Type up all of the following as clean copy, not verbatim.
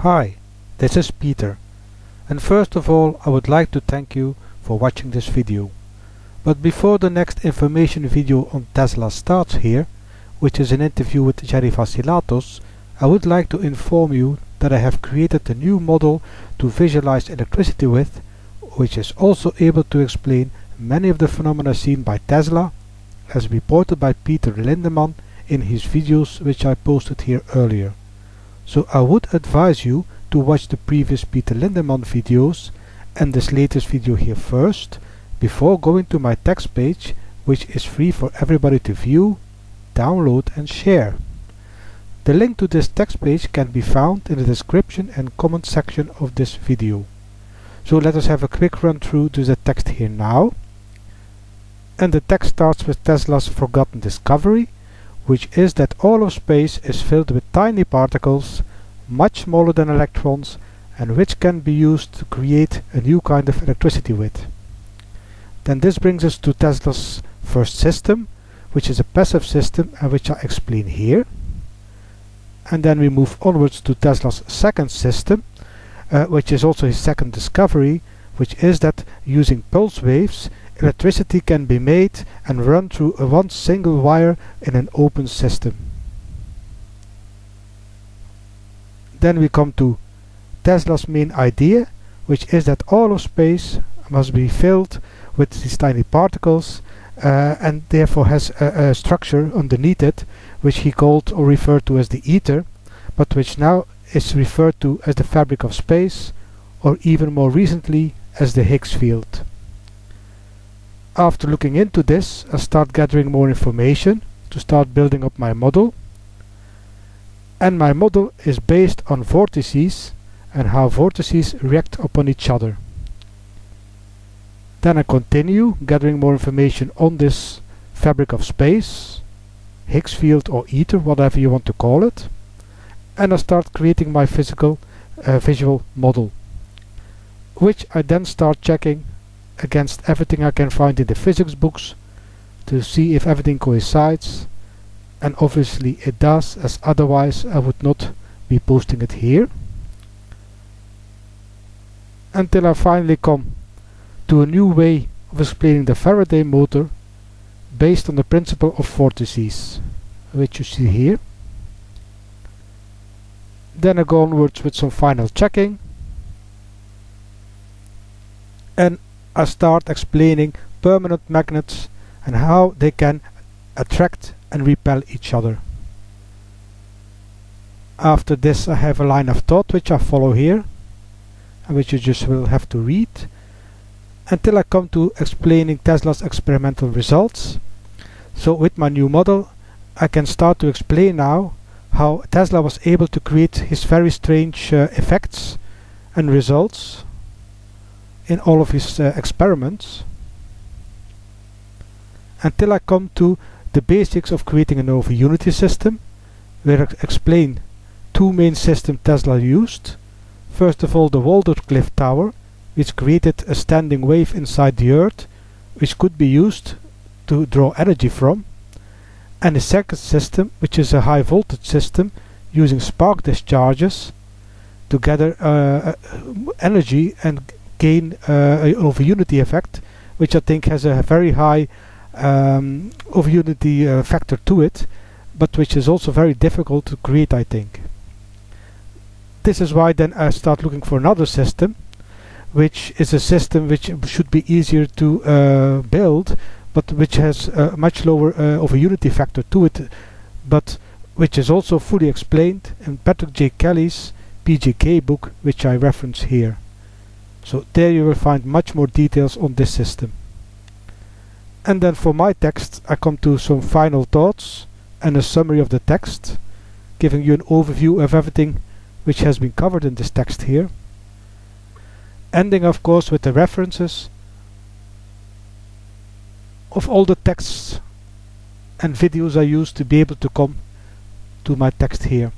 Hi, this is Peter, and first of all I would like to thank you for watching this video. But before the next information video on Tesla starts here, which is an interview with Jerry Vassilatos, I would like to inform you that I have created a new model to visualize electricity with, which is also able to explain many of the phenomena seen by Tesla, as reported by Peter Lindemann in his videos which I posted here earlier. So I would advise you to watch the previous Peter Lindemann videos and this latest video here first, before going to my text page, which is free for everybody to view, download and share. The link to this text page can be found in the description and comment section of this video. So let us have a quick run through to the text here now. And the text starts with Tesla's forgotten discovery, which is that all of space is filled with tiny particles, much smaller than electrons, and which can be used to create a new kind of electricity with. Then this brings us to Tesla's first system, which is a passive system and which I explain here. And then we move onwards to Tesla's second system, which is also his second discovery, which is that using pulse waves, electricity can be made and run through one single wire in an open system. Then we come to Tesla's main idea, which is that all of space must be filled with these tiny particles and therefore has a structure underneath it, which he called or referred to as the ether, but which now is referred to as the fabric of space, or even more recently as the Higgs field. After looking into this, I start gathering more information to start building up my model. And my model is based on vortices and how vortices react upon each other. Then I continue gathering more information on this fabric of space, Higgs field or ether, whatever you want to call it. And I start creating my visual model, which I then start checking against everything I can find in the physics books to see if everything coincides, and obviously it does, as otherwise I would not be posting it here, until I finally come to a new way of explaining the Faraday motor based on the principle of vortices, which you see here. Then I go onwards with some final checking, and I start explaining permanent magnets and how they can attract and repel each other. After this I have a line of thought which I follow here, and which you just will have to read, until I come to explaining Tesla's experimental results. So with my new model I can start to explain now how Tesla was able to create his very strange effects and results in all of his experiments, until I come to the basics of creating an over-unity system, where I explain two main systems Tesla used. First of all, the Waldorf Tower, which created a standing wave inside the Earth, which could be used to draw energy from, and the second system, which is a high voltage system using spark discharges to gather energy and gain over-unity effect, which I think has a very high over-unity factor to it, but which is also very difficult to create, I think. This is why then I start looking for another system, which is a system which should be easier to build, but which has a much lower over-unity factor to it, but which is also fully explained in Patrick J. Kelly's PJK book, which I reference here. So there you will find much more details on this system. And then for my text I come to some final thoughts and a summary of the text, giving you an overview of everything which has been covered in this text here. Ending of course with the references of all the texts and videos I used to be able to come to my text here.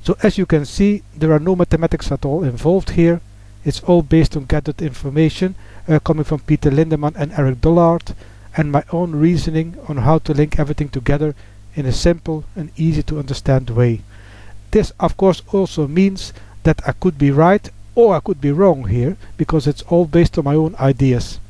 So as you can see, there are no mathematics at all involved here. It's all based on gathered information coming from Peter Lindemann and Eric Dollard, and my own reasoning on how to link everything together in a simple and easy to understand way. This of course also means that I could be right or I could be wrong here, because it's all based on my own ideas.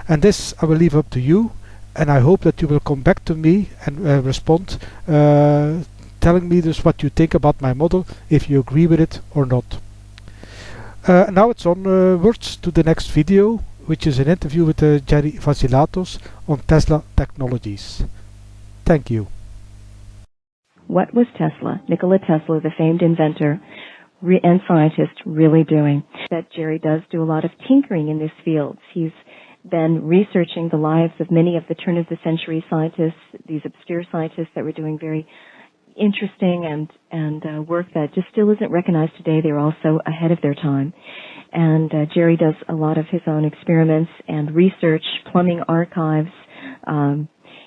And this I will leave up to you, and I hope that you will come back to me and respond, telling me just what you think about my model, if you agree with it or not. Now it's onwards to the next video, which is an interview with Jerry Vasilatos on Tesla technologies. Thank you. What was Tesla, Nikola Tesla, the famed inventor and scientist, really doing? That Jerry does do a lot of tinkering in this field. He's been researching the lives of many of the turn-of-the-century scientists, these obscure scientists that were doing very interesting and work that just still isn't recognized today. They're also ahead of their time. And Jerry does a lot of his own experiments and research, plumbing archives.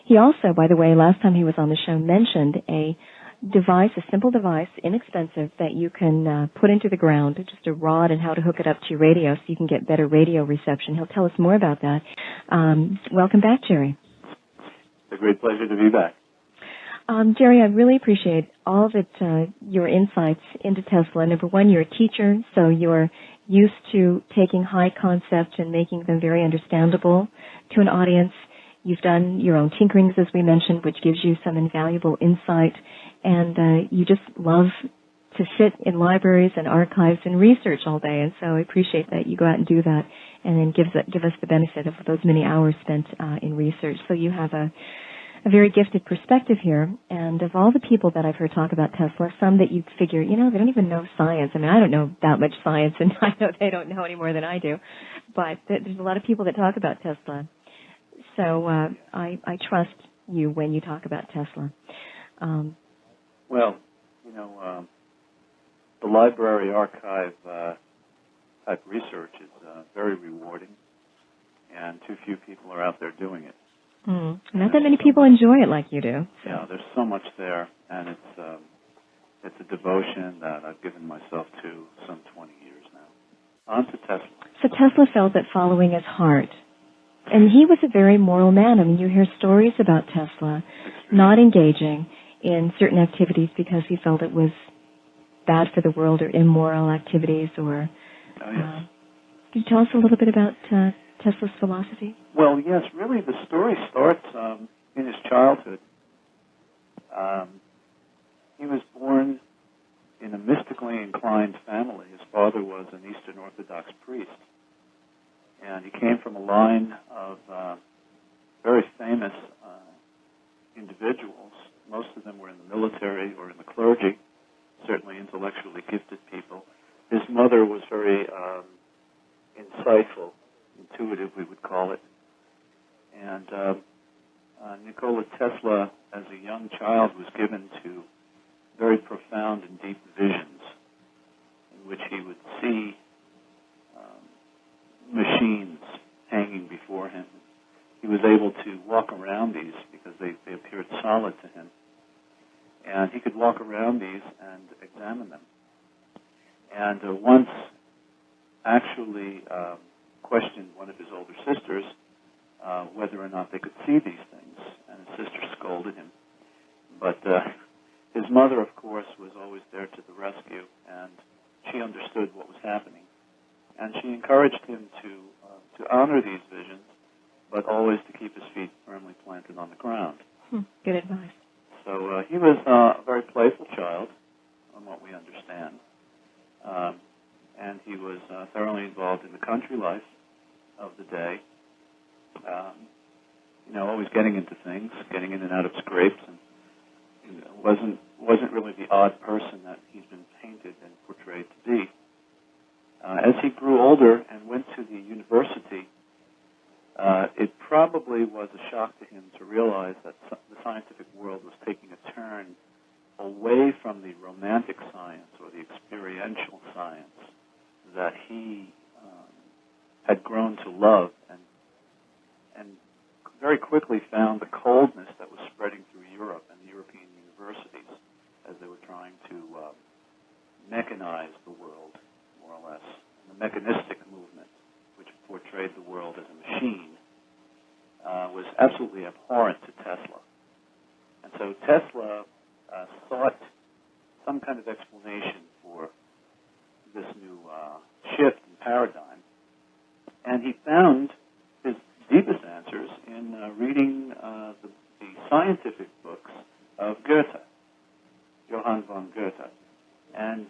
He also, by the way, last time he was on the show, mentioned a device, a simple device, inexpensive, that you can put into the ground, just a rod, and how to hook it up to your radio so you can get better radio reception. He'll tell us more about that. Welcome back, Jerry. It's a great pleasure to be back. Jerry, I really appreciate all that your insights into Tesla. Number one, you're a teacher, so you're used to taking high concepts and making them very understandable to an audience. You've done your own tinkerings, as we mentioned, which gives you some invaluable insight. And you just love to sit in libraries and archives and research all day. And so I appreciate that you go out and do that and then give us the benefit of those many hours spent in research. So you have a very gifted perspective here. And of all the people that I've heard talk about Tesla, some that you'd figure, they don't even know science. I mean, I don't know that much science, and I know they don't know any more than I do. But there's a lot of people that talk about Tesla. So I trust you when you talk about Tesla. The library archive type research is very rewarding, and too few people are out there doing it. Not that many people enjoy it like you do. So. Yeah, there's so much there, and it's a devotion that I've given myself to some 20 years now. On to Tesla. So Tesla felt that following his heart. And he was a very moral man. I mean, you hear stories about Tesla not engaging in certain activities because he felt it was bad for the world or immoral activities. Or yes. Could you tell us a little bit about Tesla's philosophy? Well, yes, really the story starts in his childhood. He was born in a mystically inclined family. His father was an Eastern Orthodox priest. And he came from a line of very famous individuals. Most of them were in the military or in the clergy, certainly intellectually gifted people. His mother was very insightful, intuitive, we would call it. And Nikola Tesla, as a young child, was given to very profound and deep visions in which he would see machines hanging before him. He was able to walk around these because they appeared solid to him. And he could walk around these and examine them. And once actually questioned one of his older sisters whether or not they could see these things, and his sister scolded him. But his mother, of course, was always there to the rescue, and she understood what was happening. And she encouraged him to honor these visions, but always to keep his feet firmly planted on the ground. Good advice. So he was a very playful child, from what we understand. And he was thoroughly involved in the country life of the day. Always getting into things, getting in and out of scrapes, and wasn't really the odd person that he's been painted and portrayed to be. As he grew older and went to the university, it probably was a shock to him to realize that the scientific world was taking a turn away from the romantic science or the experiential science that he had grown to love, and very quickly found the coldness that was spreading through Europe and the European universities as they were trying to mechanize the world, more or less. And the mechanistic movement, which portrayed the world as a machine, was absolutely abhorrent to Tesla. And so Tesla sought some kind of explanation for And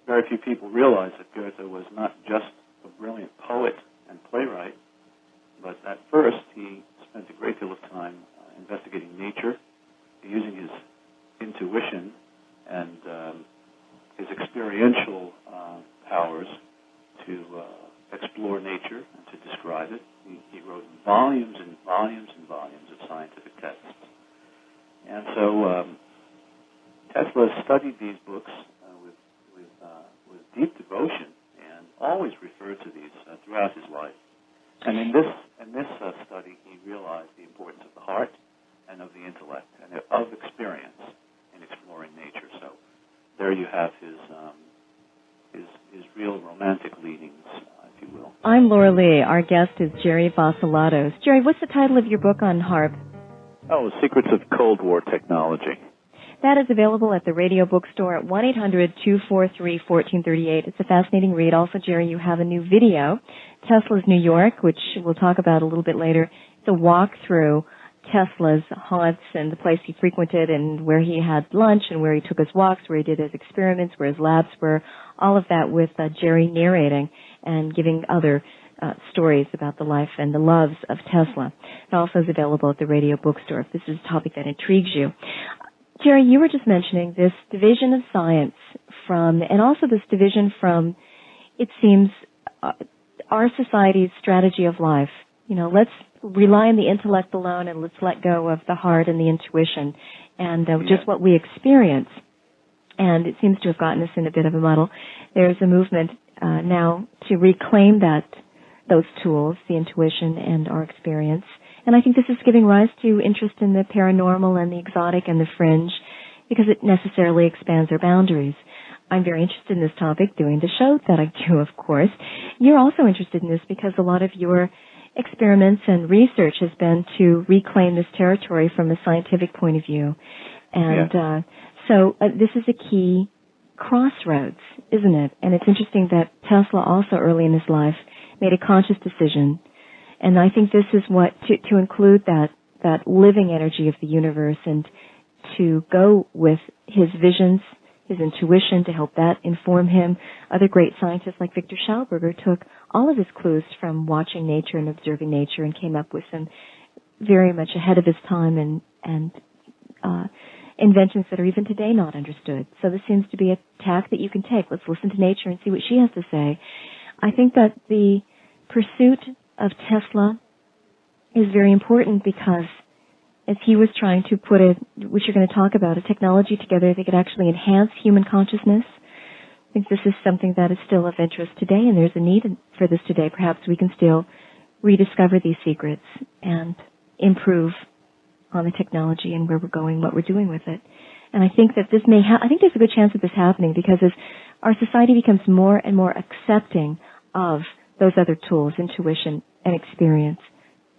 very few people realize that Goethe was not just a brilliant poet and playwright, but at first he spent a great deal of time investigating nature, using his intuition and his experiential powers to explore nature and to describe it. He wrote volumes and volumes and volumes of scientific texts. And so Tesla studied these books with deep devotion and always referred to these throughout his life. And in this study, he realized the importance of the heart and of the intellect and of experience in exploring nature. So there you have his real romantic leanings, if you will. I'm Laura Lee. Our guest is Jerry Vassilatos. Jerry, what's the title of your book on HAARP? Oh, Secrets of Cold War Technology. That is available at the Radio Bookstore at 1-800-243-1438. It's a fascinating read. Also, Jerry, you have a new video, Tesla's New York, which we'll talk about a little bit later. It's a walkthrough Tesla's haunts and the place he frequented and where he had lunch and where he took his walks, where he did his experiments, where his labs were, all of that with Jerry narrating and giving other stories about the life and the loves of Tesla. It also is available at the Radio Bookstore if this is a topic that intrigues you. Jerry, you were just mentioning this division of science and also this division from, it seems, our society's strategy of life. You know, let's rely on the intellect alone and let's let go of the heart and the intuition and just what we experience. And it seems to have gotten us in a bit of a muddle. There's a movement now to reclaim those tools, the intuition and our experience. And I think this is giving rise to interest in the paranormal and the exotic and the fringe because it necessarily expands our boundaries. I'm very interested in this topic, doing the show that I do, of course. You're also interested in this because a lot of your experiments and research has been to reclaim this territory from a scientific point of view. And so this is a key crossroads, isn't it? And it's interesting that Tesla also early in his life made a conscious decision. And I think this is what, to include that living energy of the universe and to go with his visions, his intuition, to help that inform him. Other great scientists like Victor Schauberger took all of his clues from watching nature and observing nature and came up with some very much ahead of his time and inventions that are even today not understood. So this seems to be a tack that you can take. Let's listen to nature and see what she has to say. I think that the pursuit of Tesla is very important because as he was trying to put which you're going to talk about, a technology together that could actually enhance human consciousness. I think this is something that is still of interest today, and there's a need for this today. Perhaps we can still rediscover these secrets and improve on the technology and where we're going, what we're doing with it. And I think that I think there's a good chance of this happening because as our society becomes more and more accepting of those other tools, intuition and experience,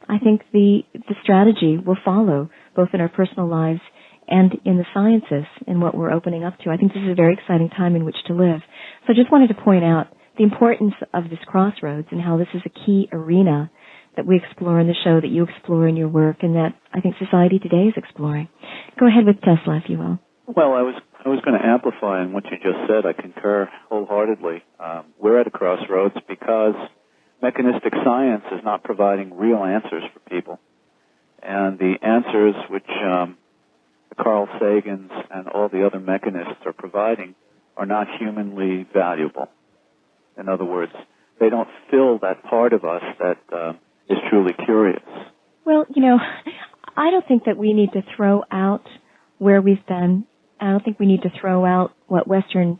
I think the strategy will follow both in our personal lives and in the sciences and what we're opening up to. I think this is a very exciting time in which to live. So I just wanted to point out the importance of this crossroads and how this is a key arena that we explore in the show, that you explore in your work, and that I think society today is exploring. Go ahead with Tesla, if you will. Well, I was going to amplify on what you just said. I concur wholeheartedly. We're at a crossroads because mechanistic science is not providing real answers for people. And the answers which Carl Sagans and all the other mechanists are providing are not humanly valuable. In other words, they don't fill that part of us that is truly curious. Well, I don't think that we need to throw out where we've been. I don't think we need to throw out what Western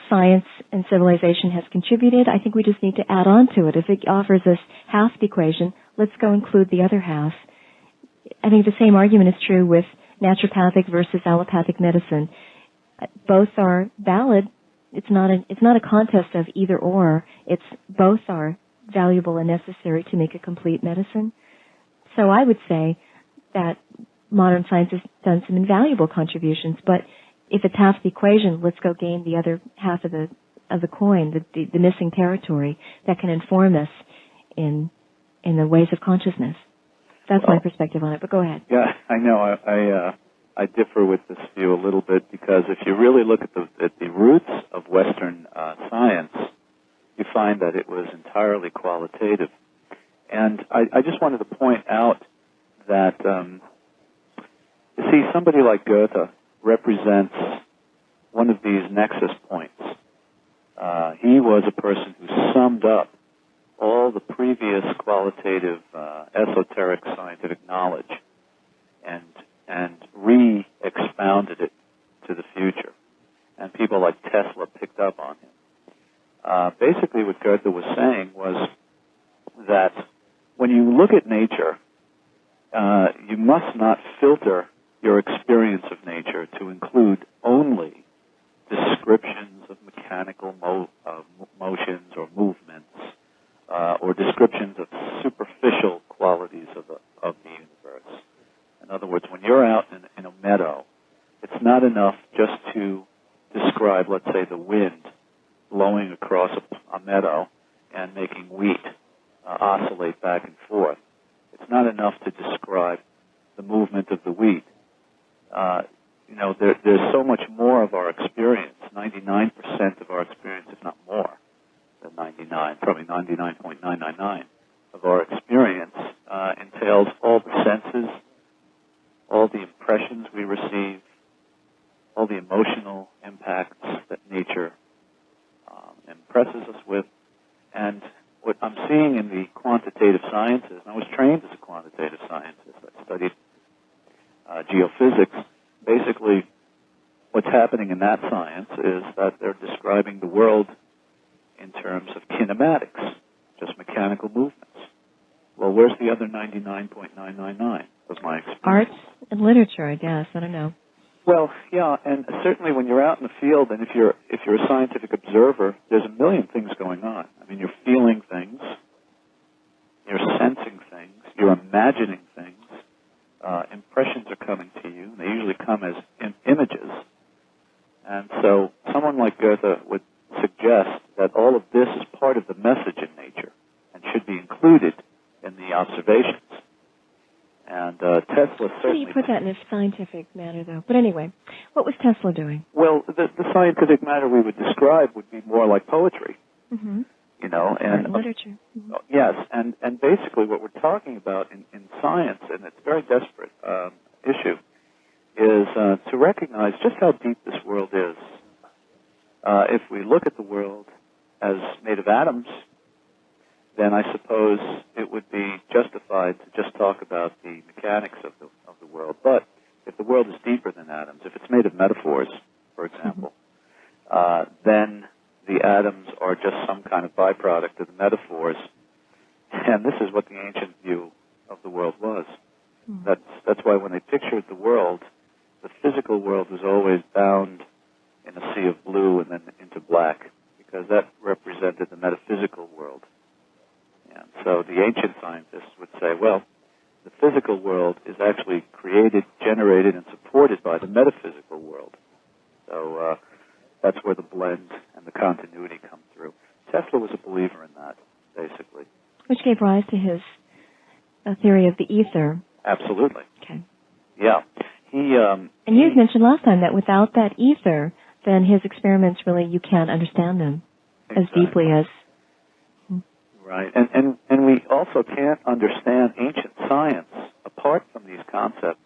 science and civilization has contributed. I think we just need to add on to it. If it offers us half the equation, let's go include the other half. I think the same argument is true with naturopathic versus allopathic medicine. Both are valid. It's not a contest of either or. It's both are valuable and necessary to make a complete medicine. So I would say that modern science has done some invaluable contributions, but if it's half the equation, let's go gain the other half of the coin, the missing territory that can inform us in the ways of consciousness. That's my perspective on it, but go ahead. Yeah, I know. I differ with this view a little bit, because if you really look at the roots of Western science, you find that it was entirely qualitative. And I just wanted to point out that, you see, somebody like Goethe represents one of these nexus points. He was a person who summed up all the previous qualitative, esoteric scientific knowledge and re-expounded it to the future. And people like Tesla picked up on him. Basically what Goethe was saying was that when you look at nature, you must not filter your experience of nature to include only descriptions of mechanical motions or movements, or descriptions of superficial qualities of the universe. In other words, when you're out in a meadow, it's not enough just to describe, let's say, the wind blowing across a meadow and making wheat oscillate back and forth. It's not enough to describe the movement of the wheat. There's so much more of our experience. 99% of our experience, if not more than 99, probably 99.999 of our experience entails all the senses, all the impressions we receive, all the emotional impacts that nature impresses us with. And what I'm seeing in the quantitative sciences, and I was trained as a quantitative scientist, I studied geophysics. Basically, what's happening in that science is that they're describing the world in terms of kinematics, just mechanical movements. Well, where's the other 99.999 of my experience? Arts and literature, I guess. I don't know. Well, yeah, and certainly when you're out in the field, and if you're a scientific observer, there's a million things going on. I mean, you're feeling things, you're sensing things, you're imagining things. Impressions are coming to you. They usually come as images. And so someone like Goethe would suggest that all of this is part of the message in nature and should be included in the observations. And Tesla certainly... How do you put that in a scientific manner, though? But anyway, what was Tesla doing? Well, the scientific matter we would describe would be more like poetry. Mm-hmm. And literature. Mm-hmm. Yes, and basically what we're talking about in science, and it's a very desperate issue, is to recognize just how deep this world is. If we look at the world as made of atoms, then I suppose it would be justified to just talk about the mechanics of the world. But if the world is deeper than atoms, if it's made of metaphors, for example, then the atoms are just some kind of byproduct of the metaphors. And this is what the ancient view of the world was. Mm-hmm. That's why when they pictured the world, the physical world was always bound in a sea of blue and then into black, because that represented the metaphysical world. And so the ancient scientists would say, well, the physical world is actually created, generated, and supported by the metaphysical world. So that's where the blend and the continuity come through. Tesla was a believer in that, basically. Which gave rise to his theory of the ether. Absolutely. Okay. Yeah. And you had mentioned last time that without that ether, then his experiments really, you can't understand them as deeply as... Right. And we also can't understand ancient science apart from these concepts.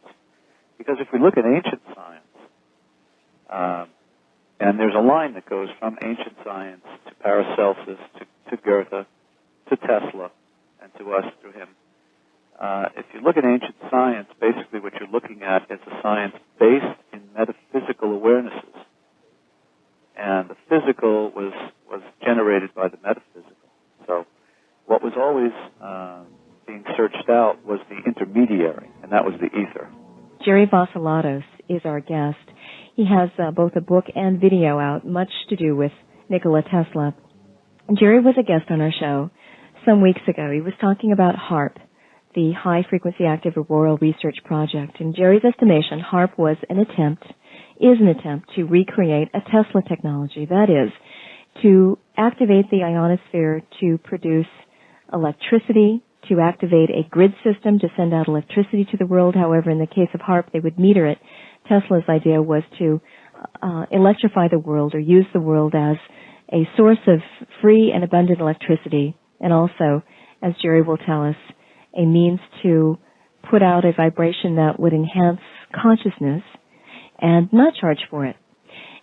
Because if we look at ancient science, and there's a line that goes from ancient science to Paracelsus, to Goethe, to Tesla, and to us through him. If you look at ancient science, basically what you're looking at is a science based in metaphysical awarenesses. And the physical was generated by the metaphysical. So what was always being searched out was the intermediary, and that was the ether. Jerry Vassilatos is our guest. He has both a book and video out, much to do with Nikola Tesla. Jerry was a guest on our show some weeks ago. He was talking about HAARP, the High Frequency Active Auroral Research Project. In Jerry's estimation, HAARP is an attempt to recreate a Tesla technology. That is, to activate the ionosphere to produce electricity, to activate a grid system to send out electricity to the world. However, in the case of HAARP, they would meter it Tesla's idea was to electrify the world, or use the world as a source of free and abundant electricity, and also, as Jerry will tell us, a means to put out a vibration that would enhance consciousness and not charge for it,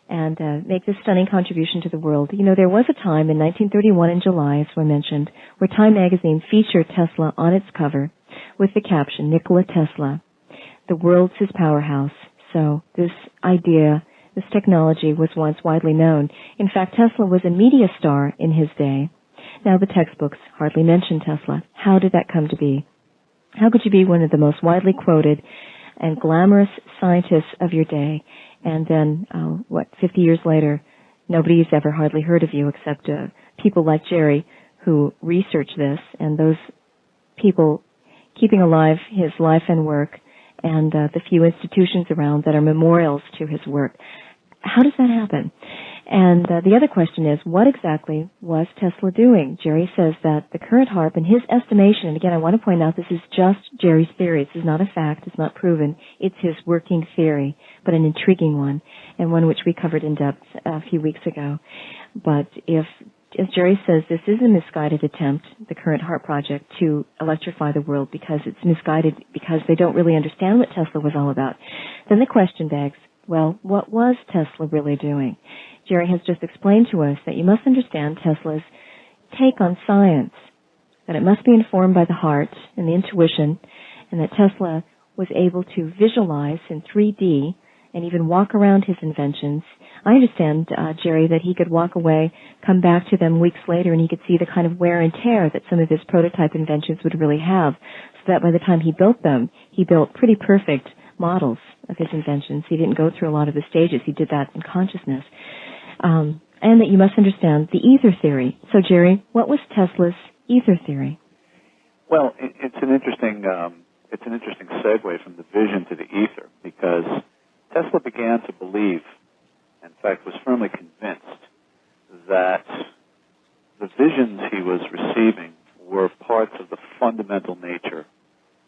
and make this stunning contribution to the world. You know, there was a time in 1931 in July, as we mentioned, where Time magazine featured Tesla on its cover with the caption, Nikola Tesla, the world's his powerhouse. So this idea, this technology was once widely known. In fact, Tesla was a media star in his day. Now the textbooks hardly mention Tesla. How did that come to be? How could you be one of the most widely quoted and glamorous scientists of your day, and then, 50 years later, nobody's ever hardly heard of you except people like Jerry who research this, and those people keeping alive his life and work, and the few institutions around that are memorials to his work. How does that happen? And the other question is, what exactly was Tesla doing? Jerry says that the current HAARP, in his estimation, and again, I want to point out this is just Jerry's theory. This is not a fact. It's not proven. It's his working theory, but an intriguing one, and one which we covered in depth a few weeks ago. But if, as Jerry says, this is a misguided attempt, the current HAARP project, to electrify the world because it's misguided, because they don't really understand what Tesla was all about, then the question begs, well, what was Tesla really doing? Jerry has just explained to us that you must understand Tesla's take on science, that it must be informed by the heart and the intuition, and that Tesla was able to visualize in 3D and even walk around his inventions. I understand, Jerry, that he could walk away, come back to them weeks later, and he could see the kind of wear and tear that some of his prototype inventions would really have, so that by the time he built them, he built pretty perfect models of his inventions. He didn't go through a lot of the stages. He did that in consciousness. And that you must understand the ether theory. So, Jerry, what was Tesla's ether theory? Well, it's an interesting segue from the vision to the ether, because Tesla began to believe, in fact, was firmly convinced that the visions he was receiving were parts of the fundamental nature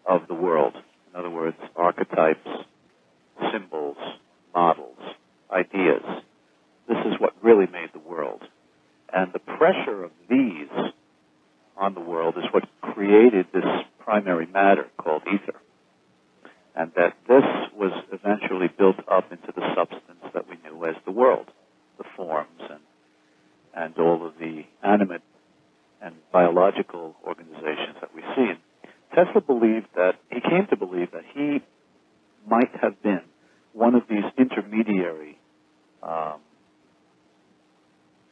of the world. In other words, archetypes, symbols, models, ideas. This is what really made the world. And the pressure of these on the world is what created this primary matter called ether. And that this was eventually built up into the substance that we knew as the world, the forms and all of the animate and biological organizations that we see. And Tesla came to believe that he might have been one of these intermediary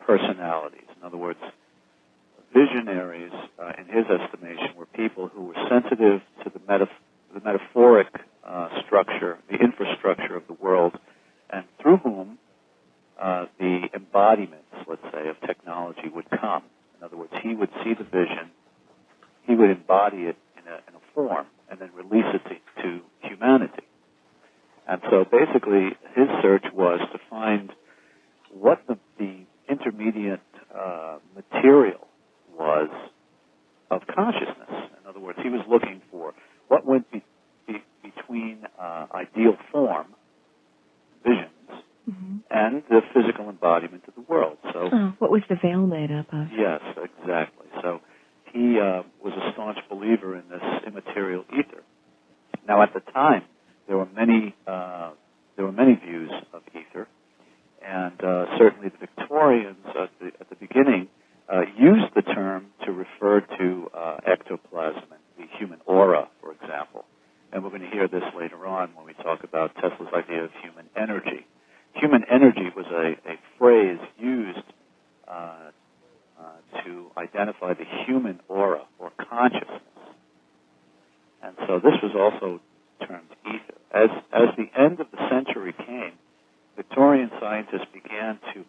personalities. In other words, visionaries, in his estimation, were people who were sensitive to the metaphoric structure, the infrastructure of the world, and through whom the embodiments, let's say, of technology would come. In other words, he would see the vision, he would embody it in a form, and then release it to humanity. And so basically, his search was to find what the intermediate material was of consciousness. In other words, he was looking for what went between ideal form, visions, and the physical embodiment of the world. So, what was the veil made up of? Yes, exactly. So he was a staunch believer in this immaterial ether. Now, at the time, there were many views of ether, and certainly the Victorians at the beginning used the term to refer to ectoplasm and the human aura, for example. And we're going to hear this later on when we talk about Tesla's idea of human energy. Human energy was a phrase used to identify the human aura or consciousness. And so this was also termed ether. As the end of the century came, Victorian scientists began to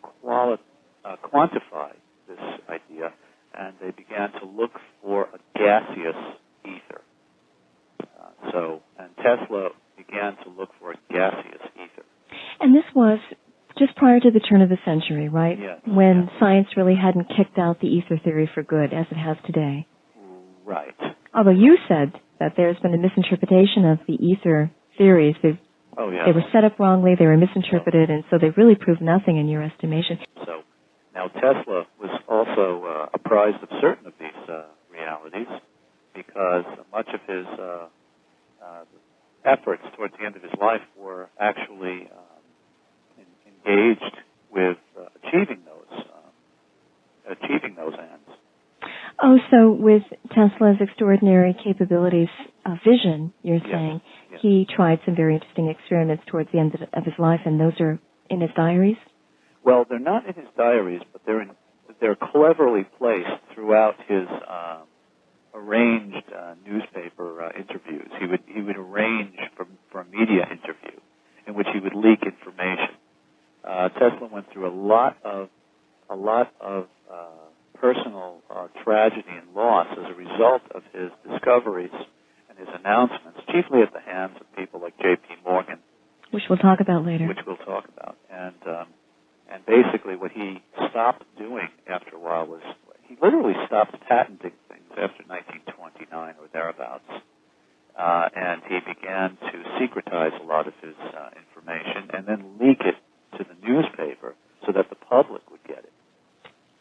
quantify this idea, and they began to look for a gaseous ether. And Tesla began to look for a gaseous ether. And this was just prior to the turn of the century, right? Yes. When science really hadn't kicked out the ether theory for good, as it has today. Right. Although you said that there's been a misinterpretation of the ether theories. They've Oh, yeah. They were set up wrongly, they were misinterpreted, and so they really proved nothing in your estimation. So now Tesla was also apprised of certain of these realities because much of his efforts towards the end of his life were actually engaged with achieving those ends. Oh, so with Tesla's extraordinary capabilities of vision, you're saying, yes. He tried some very interesting experiments towards the end of his life, and those are in his diaries? Well, they're not in his diaries, but they're cleverly placed throughout his arranged newspaper interviews. He would arrange for a media interview in which he would leak information. Tesla went through a lot of personal tragedy and loss as a result of his discoveries and his announcements, chiefly at the hands of people like J.P. Morgan, which we'll talk about later. And basically what he stopped doing after a while was he literally stopped patenting things after 1929 or thereabouts, and he began to secretize a lot of his information and then leak it to the newspaper so that the public would get it.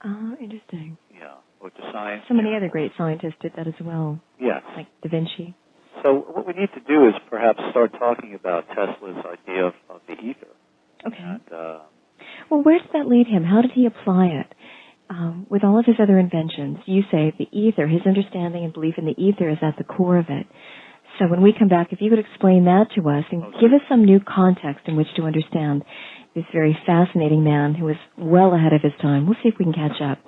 Oh, interesting. Yeah, or to science. So many other great scientists did that as well. Yes. Like Da Vinci. So what we need to do is perhaps start talking about Tesla's idea of the ether. Okay. And, well, where did that lead him? How did he apply it? With all of his other inventions, you say the ether, his understanding and belief in the ether is at the core of it. So when we come back, if you could explain that to us and give us some new context in which to understand this very fascinating man who was well ahead of his time. We'll see if we can catch up.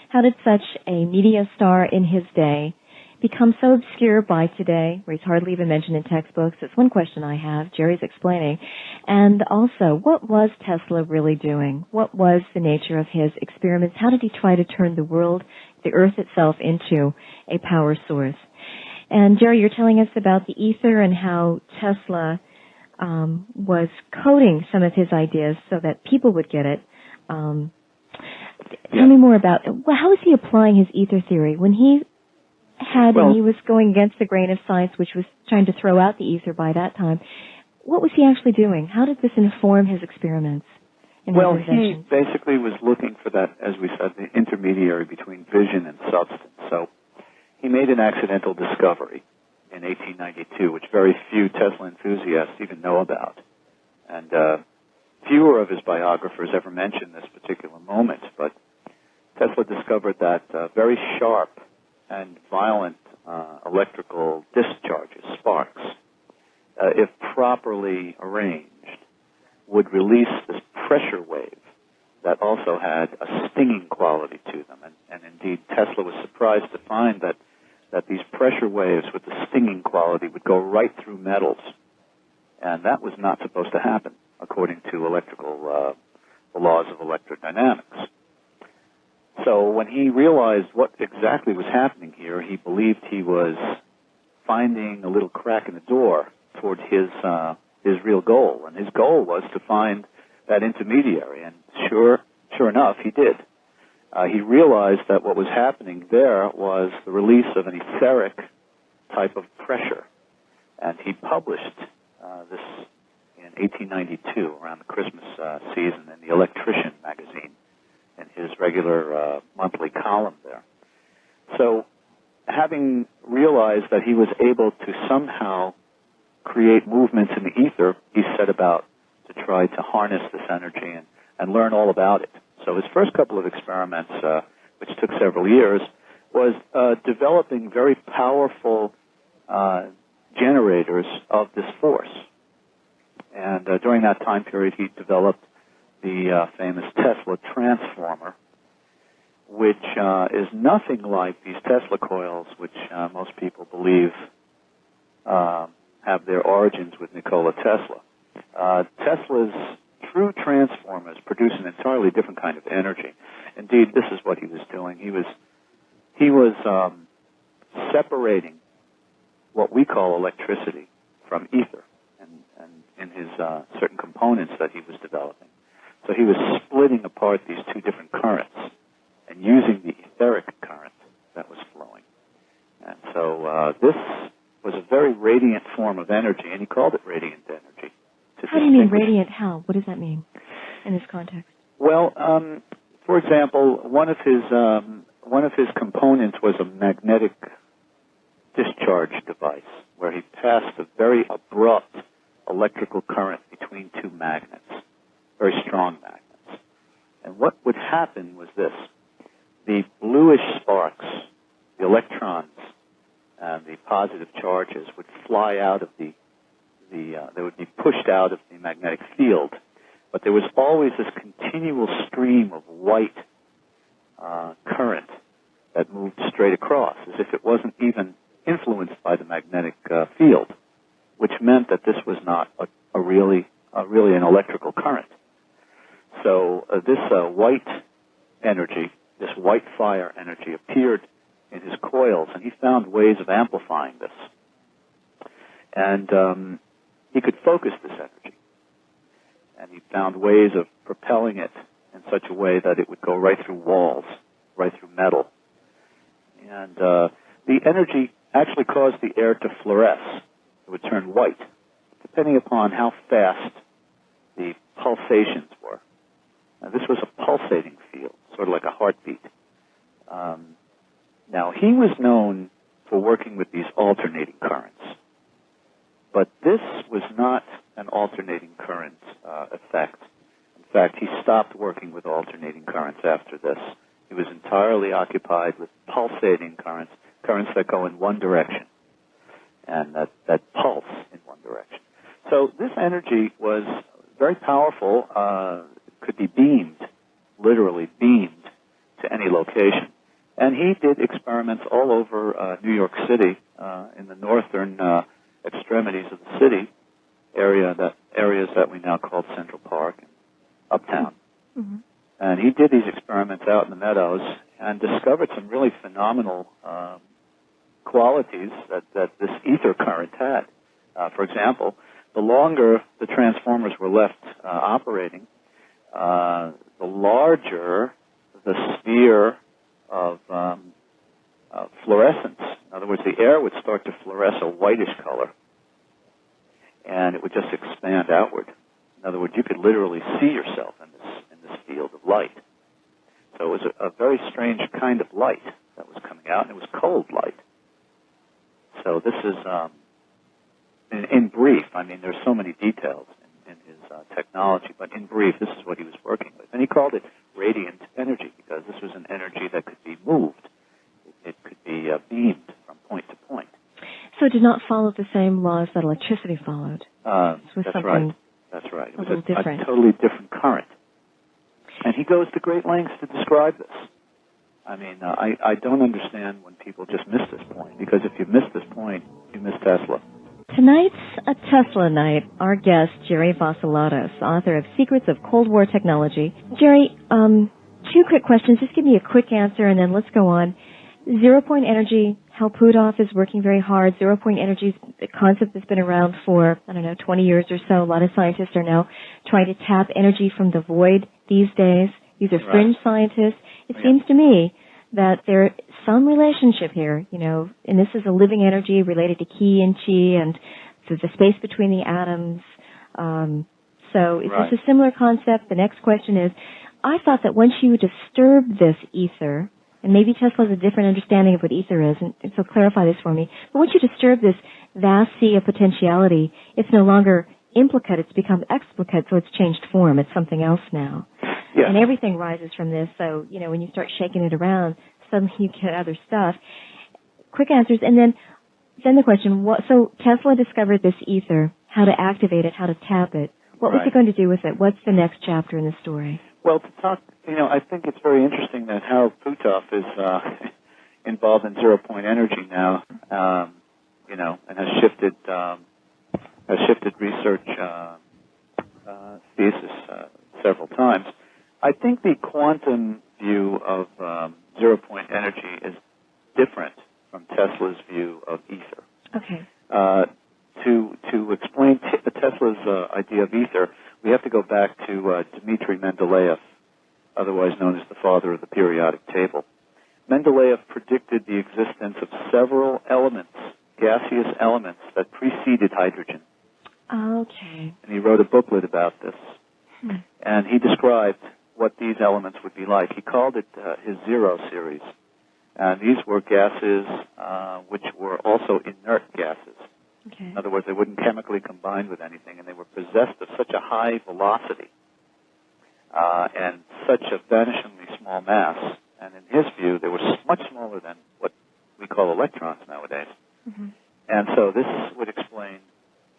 How did such a media star in his day become so obscure by today, where he's hardly even mentioned in textbooks? That's one question I have. Jerry's explaining. And also, what was Tesla really doing? What was the nature of his experiments? How did he try to turn the world, the earth itself, into a power source? And Jerry, you're telling us about the ether and how Tesla was coding some of his ideas so that people would get it. Tell me more about, well, how was he applying his ether theory? When he and he was going against the grain of science, which was trying to throw out the ether by that time, what was he actually doing? How did this inform his experiments? Well, he basically was looking for that, as we said, the intermediary between vision and substance. So he made an accidental discovery in 1892, which very few Tesla enthusiasts even know about. And fewer of his biographers ever mention this particular moment, but Tesla discovered that very sharp and violent electrical discharges, sparks, if properly arranged, would release this pressure wave that also had a stinging quality to them. And indeed, Tesla was surprised to find that these pressure waves with the stinging quality would go right through metals. And that was not supposed to happen, according to the laws of electrodynamics. So when he realized what exactly was happening here, he believed he was finding a little crack in the door toward his real goal. And his goal was to find that intermediary. And sure enough, he did. He realized that what was happening there was the release of an etheric type of pressure. And he published this in 1892, around the Christmas season, in the Electrician magazine, in his regular monthly column there. So, having realized that he was able to somehow create movements in the ether, he set about to try to harness this energy and learn all about it. So his first couple of experiments, which took several years, was developing very powerful generators of this force. And during that time period, he developed the famous Tesla transformer, which is nothing like these Tesla coils, which most people believe have their origins with Nikola Tesla. Tesla's true transformers produce an entirely different kind of energy. Indeed, this is what he was doing. He was separating what we call electricity from ether, and in his certain components that he was developing. So he was splitting apart these two different currents and using the etheric current that was flowing. And so this was a very radiant form of energy, and he called it radiant energy, to for example, one of his components was a magnetic discharge device where he passed a very abrupt electrical current between two magnets, very strong magnets. And what would happen was this: the bluish sparks, the electrons, and the positive charges would fly out of they would be pushed out of the magnetic field, but there was always this continual stream of white current that moved straight across, as if it wasn't even influenced by the magnetic field, which meant that this was not really an electrical current. So this white energy, this white fire energy, appeared in his coils, and he found ways of amplifying this. And he could focus this energy, and he found ways of propelling it in such a way that it would go right through walls, right through metal. And the energy actually caused the air to fluoresce. It would turn white, depending upon how fast the pulsations were. Now, this was a pulsating field, sort of like a heartbeat. Now, he was known for working with these alternating currents, but this was not an alternating current effect. In fact, he stopped working with alternating currents after this. He was entirely occupied with pulsating currents, currents that go in one direction, and that pulse in one direction. So this energy was very powerful, could be beamed, literally beamed, to any location. And he did experiments all over New York City, in the northern extremities of the city, areas that we now call Central Park and Uptown. Mm-hmm. And he did these experiments out in the meadows and discovered some really phenomenal qualities that this ether current had. For example, the longer the transformers were left operating, the larger the sphere of fluorescence. In other words, the air would start to fluoresce a whitish color, and it would just expand outward. In other words, you could literally see yourself in this field of light. So it was a very strange kind of light that was coming out, and it was cold light. So this is, in brief, I mean, there's so many details in his technology, but in brief, this is what he was working with. And he called it radiant energy because this was an energy that could be moved. It could be beamed from point to point. So it did not follow the same laws that electricity followed. That's right. That's right. It was different. A totally different current. And he goes to great lengths to describe this. I mean, I don't understand when people just miss this point, because if you miss this point, you miss Tesla. Tonight's a Tesla night. Our guest, Jerry Vassilatos, author of Secrets of Cold War Technology. Jerry, 2 quick questions. Just give me a quick answer, and then let's go on. Zero-point energy, Hal Puthoff is working very hard. Zero-point energy is a concept that's been around for, 20 years or so. A lot of scientists are now trying to tap energy from the void these days. These are fringe scientists. It seems to me that there's some relationship here, and this is a living energy related to Qi and Qi and the space between the atoms. So is this a similar concept? The next question is, I thought that once you disturb this ether, and maybe Tesla has a different understanding of what ether is, and so clarify this for me, but once you disturb this vast sea of potentiality, it's no longer implicate, it's become explicate, so it's changed form, it's something else now. Yes. And everything rises from this, so, when you start shaking it around, suddenly you get other stuff. Quick answers, and then the question, so Tesla discovered this ether, how to activate it, how to tap it. What was he going to do with it? What's the next chapter in the story? Well, to talk, I think it's very interesting that Hal Puthoff is involved in zero-point energy now, and has shifted research thesis several times. I think the quantum view of zero-point energy is different from Tesla's view of ether. Okay. To explain Tesla's idea of ether, we have to go back to Dmitri Mendeleev, otherwise known as the father of the periodic table. Mendeleev predicted the existence of several elements, gaseous elements, that preceded hydrogen. Okay. And he wrote a booklet about this. And he described what these elements would be like. He called it his zero series. And these were gases which were also inert gases. Okay. In other words, they wouldn't chemically combine with anything, and they were possessed of such a high velocity and such a vanishingly small mass. And in his view, they were much smaller than what we call electrons nowadays. Mm-hmm. And so this would explain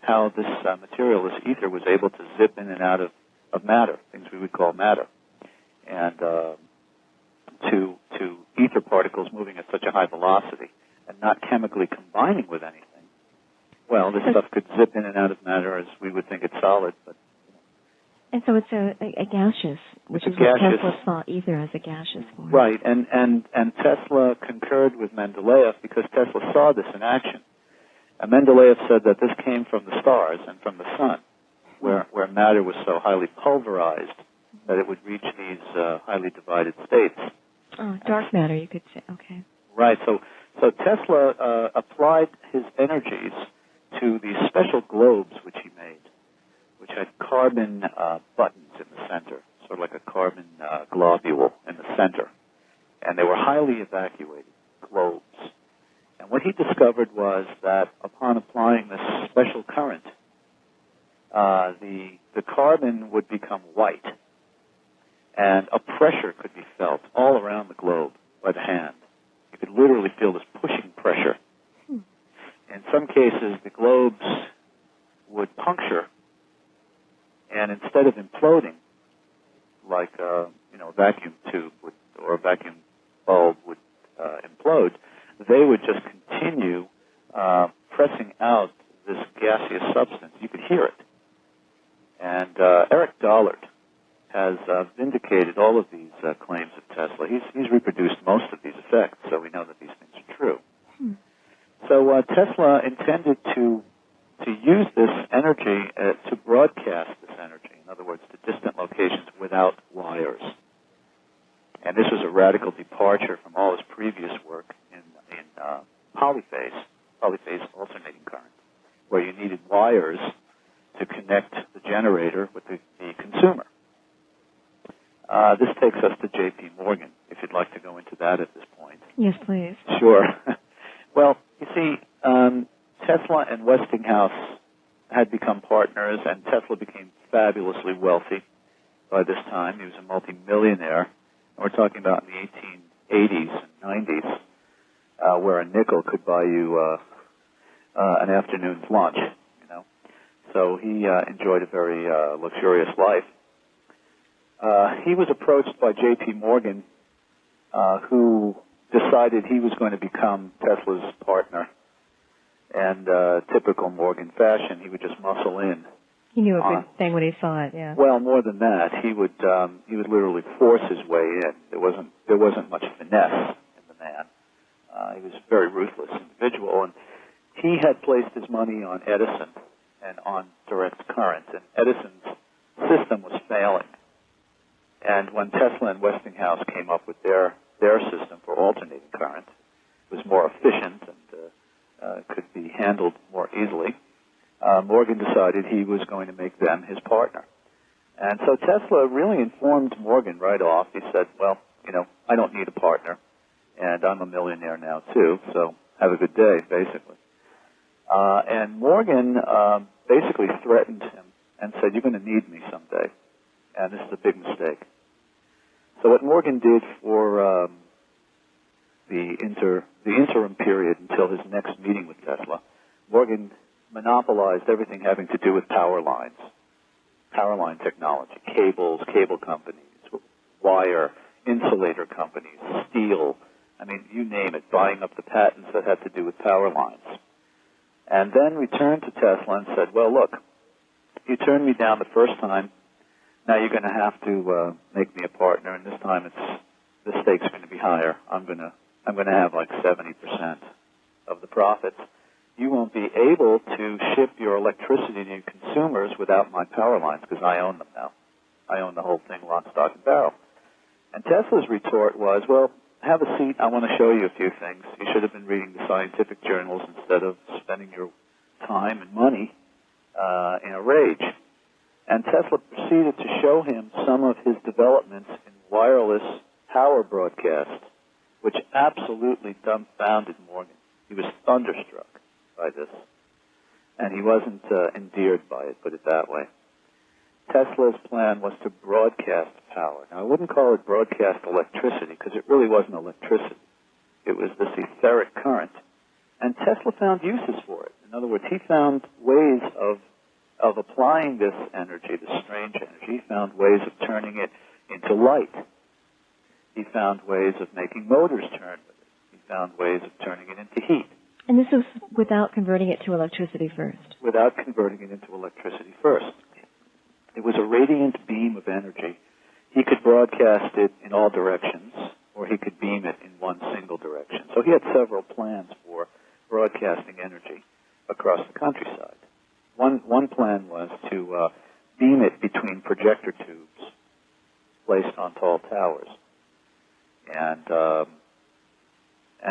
how this material, this ether, was able to zip in and out of matter, things we would call matter, and to ether particles moving at such a high velocity and not chemically combining with anything. Well, this stuff could zip in and out of matter as we would think it's solid, but... And so it's a gaseous, which is what Tesla saw ether as a gaseous form. Right, and Tesla concurred with Mendeleev because Tesla saw this in action. And Mendeleev said that this came from the stars and from the sun, where matter was so highly pulverized that it would reach these highly divided states. Oh, dark matter, you could say. Okay. Right. So Tesla applied his energies to these special globes which he made, which had carbon buttons in the center, sort of like a carbon globule in the center. And they were highly evacuated globes. And what he discovered was that upon applying this special current, the carbon would become white, and a pressure could be felt all around the globe by the hand. You could literally feel this pushing pressure. In some cases, the globes would puncture, and instead of imploding, like a vacuum tube or a vacuum bulb would implode, they would just continue pressing out this gaseous substance. You could hear it. And Eric Dollard has vindicated all of these claims of Tesla. He's reproduced most of these effects, so we know that these things are true. So Tesla intended to use this energy to broadcast this energy, in other words, to distant locations without wires. And this was a radical departure from all his previous work in polyphase alternating current, where you needed wires to connect the generator with the consumer. This takes us to J.P. Morgan, if you'd like to go into that at this point. Yes, please. Sure. Well, you see, Tesla and Westinghouse had become partners, and Tesla became fabulously wealthy by this time. He was a multimillionaire. And we're talking about in the 1880s and 90s, where a nickel could buy you an afternoon's lunch, So he enjoyed a very luxurious life. He was approached by J.P. Morgan, who decided he was going to become Tesla's partner. And typical Morgan fashion, he would just muscle in. He knew a good thing when he saw it, yeah. Well, more than that, he would literally force his way in. There wasn't much finesse in the man. He was a very ruthless individual, and he had placed his money on Edison and on direct current, and Edison's system was failing. And when Tesla and Westinghouse came up with their system for alternating current, it was more efficient and could be handled more easily. Morgan decided he was going to make them his partner. And so Tesla really informed Morgan right off. He said, well, I don't need a partner, and I'm a millionaire now too, so have a good day, basically. And Morgan basically threatened him and said, you're going to need me someday, and this is a big mistake. So what Morgan did for the interim period until his next meeting with Tesla, Morgan monopolized everything having to do with power line technology, cables, cable companies, wire, insulator companies, steel, you name it, buying up the patents that had to do with power lines. And then returned to Tesla and said, well, look, you turned me down the first time. Now you're going to have to make me a partner, and this time the stakes are going to be higher. I'm going to have like 70% of the profits. You won't be able to ship your electricity to your consumers without my power lines because I own them now. I own the whole thing, lock, stock, and barrel. And Tesla's retort was, well, have a seat. I want to show you a few things. You should have been reading the scientific journals instead of spending your time and money in a rage. And Tesla proceeded to show him some of his developments in wireless power broadcast, which absolutely dumbfounded Morgan. He was thunderstruck by this, and he wasn't endeared by it, put it that way. Tesla's plan was to broadcast power. Now, I wouldn't call it broadcast electricity, because it really wasn't electricity. It was this etheric current. And Tesla found uses for it. In other words, he found ways of applying this energy, this strange energy. He found ways of turning it into light. He found ways of making motors turn with it. He found ways of turning it into heat. And this was without converting it to electricity first? Without converting it into electricity first. It was a radiant beam of energy. He could broadcast it in all directions, or he could beam it in one single direction. So he had several plans for broadcasting energy across the countryside. One plan was to beam it between projector tubes placed on tall towers. And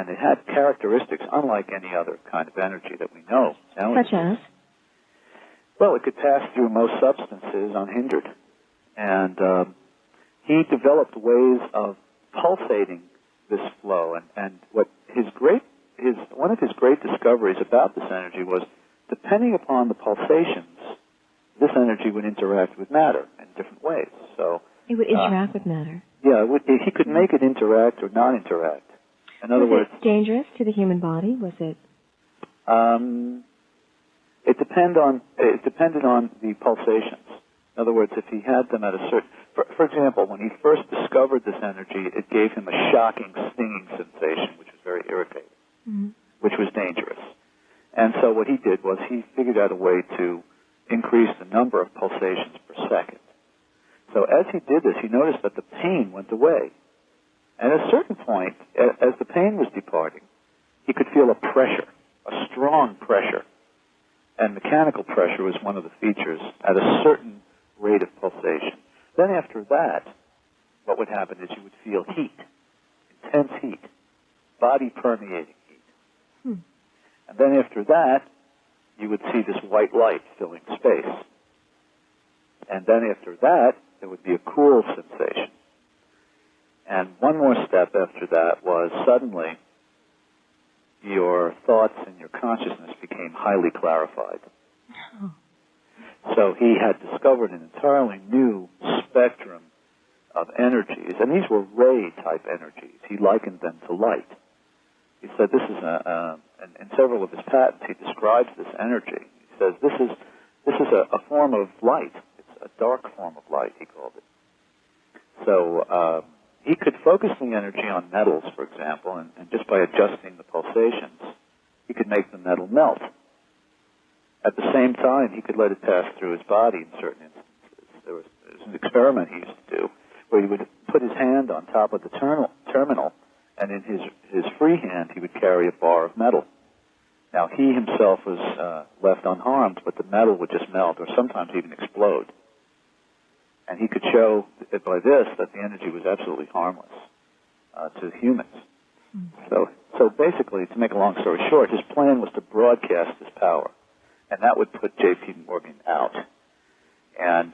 it had characteristics unlike any other kind of energy that we know. Such as? Well, it could pass through most substances unhindered. And he developed ways of pulsating this flow. And what one of his great discoveries about this energy was, depending upon the pulsations, this energy would interact with matter in different ways. So it would interact with matter. Yeah, he could make it interact or not interact. In other words, was it dangerous to the human body? Was it? It depended on the pulsations. In other words, if he had them at a certain, for example, when he first discovered this energy, it gave him a shocking, stinging sensation, which was very irritating, which was dangerous. And so what he did was he figured out a way to increase the number of pulsations per second. So as he did this, he noticed that the pain went away. And at a certain point, as the pain was departing, he could feel a pressure, a strong pressure. And mechanical pressure was one of the features at a certain rate of pulsation. Then after that, what would happen is you would feel heat, intense heat, body-permeating heat. And then after that, you would see this white light filling space. And then after that, there would be a cool sensation. And one more step after that was suddenly your thoughts and your consciousness became highly clarified. Oh. So he had discovered an entirely new spectrum of energies, and these were ray-type energies. He likened them to light. He said this is in several of his patents, he describes this energy. He says this is a form of light. It's a dark form of light, he called it. So he could focus the energy on metals, for example, and just by adjusting the pulsations, he could make the metal melt. At the same time, he could let it pass through his body in certain instances. There was an experiment he used to do where he would put his hand on top of the terminal, and in his free hand, he would carry a bar of metal. Now, he himself was left unharmed, but the metal would just melt or sometimes even explode. And he could show by this that the energy was absolutely harmless to humans. So basically, to make a long story short, his plan was to broadcast his power, and that would put J.P. Morgan out. And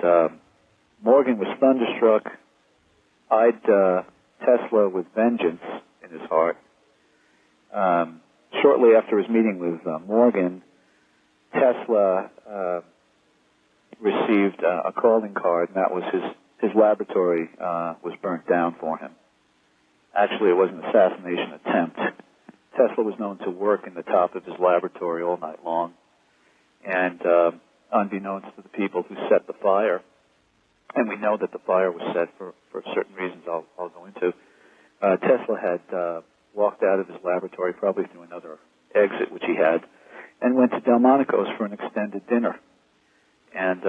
Morgan was thunderstruck, eyed Tesla with vengeance in his heart. Shortly after his meeting with Morgan, Tesla received a calling card, and that was his laboratory was burnt down for him. Actually, it was an assassination attempt. Tesla was known to work in the top of his laboratory all night long, and unbeknownst to the people who set the fire, and we know that the fire was set for certain reasons I'll go into, Tesla had walked out of his laboratory, probably through another exit which he had, and went to Delmonico's for an extended dinner. And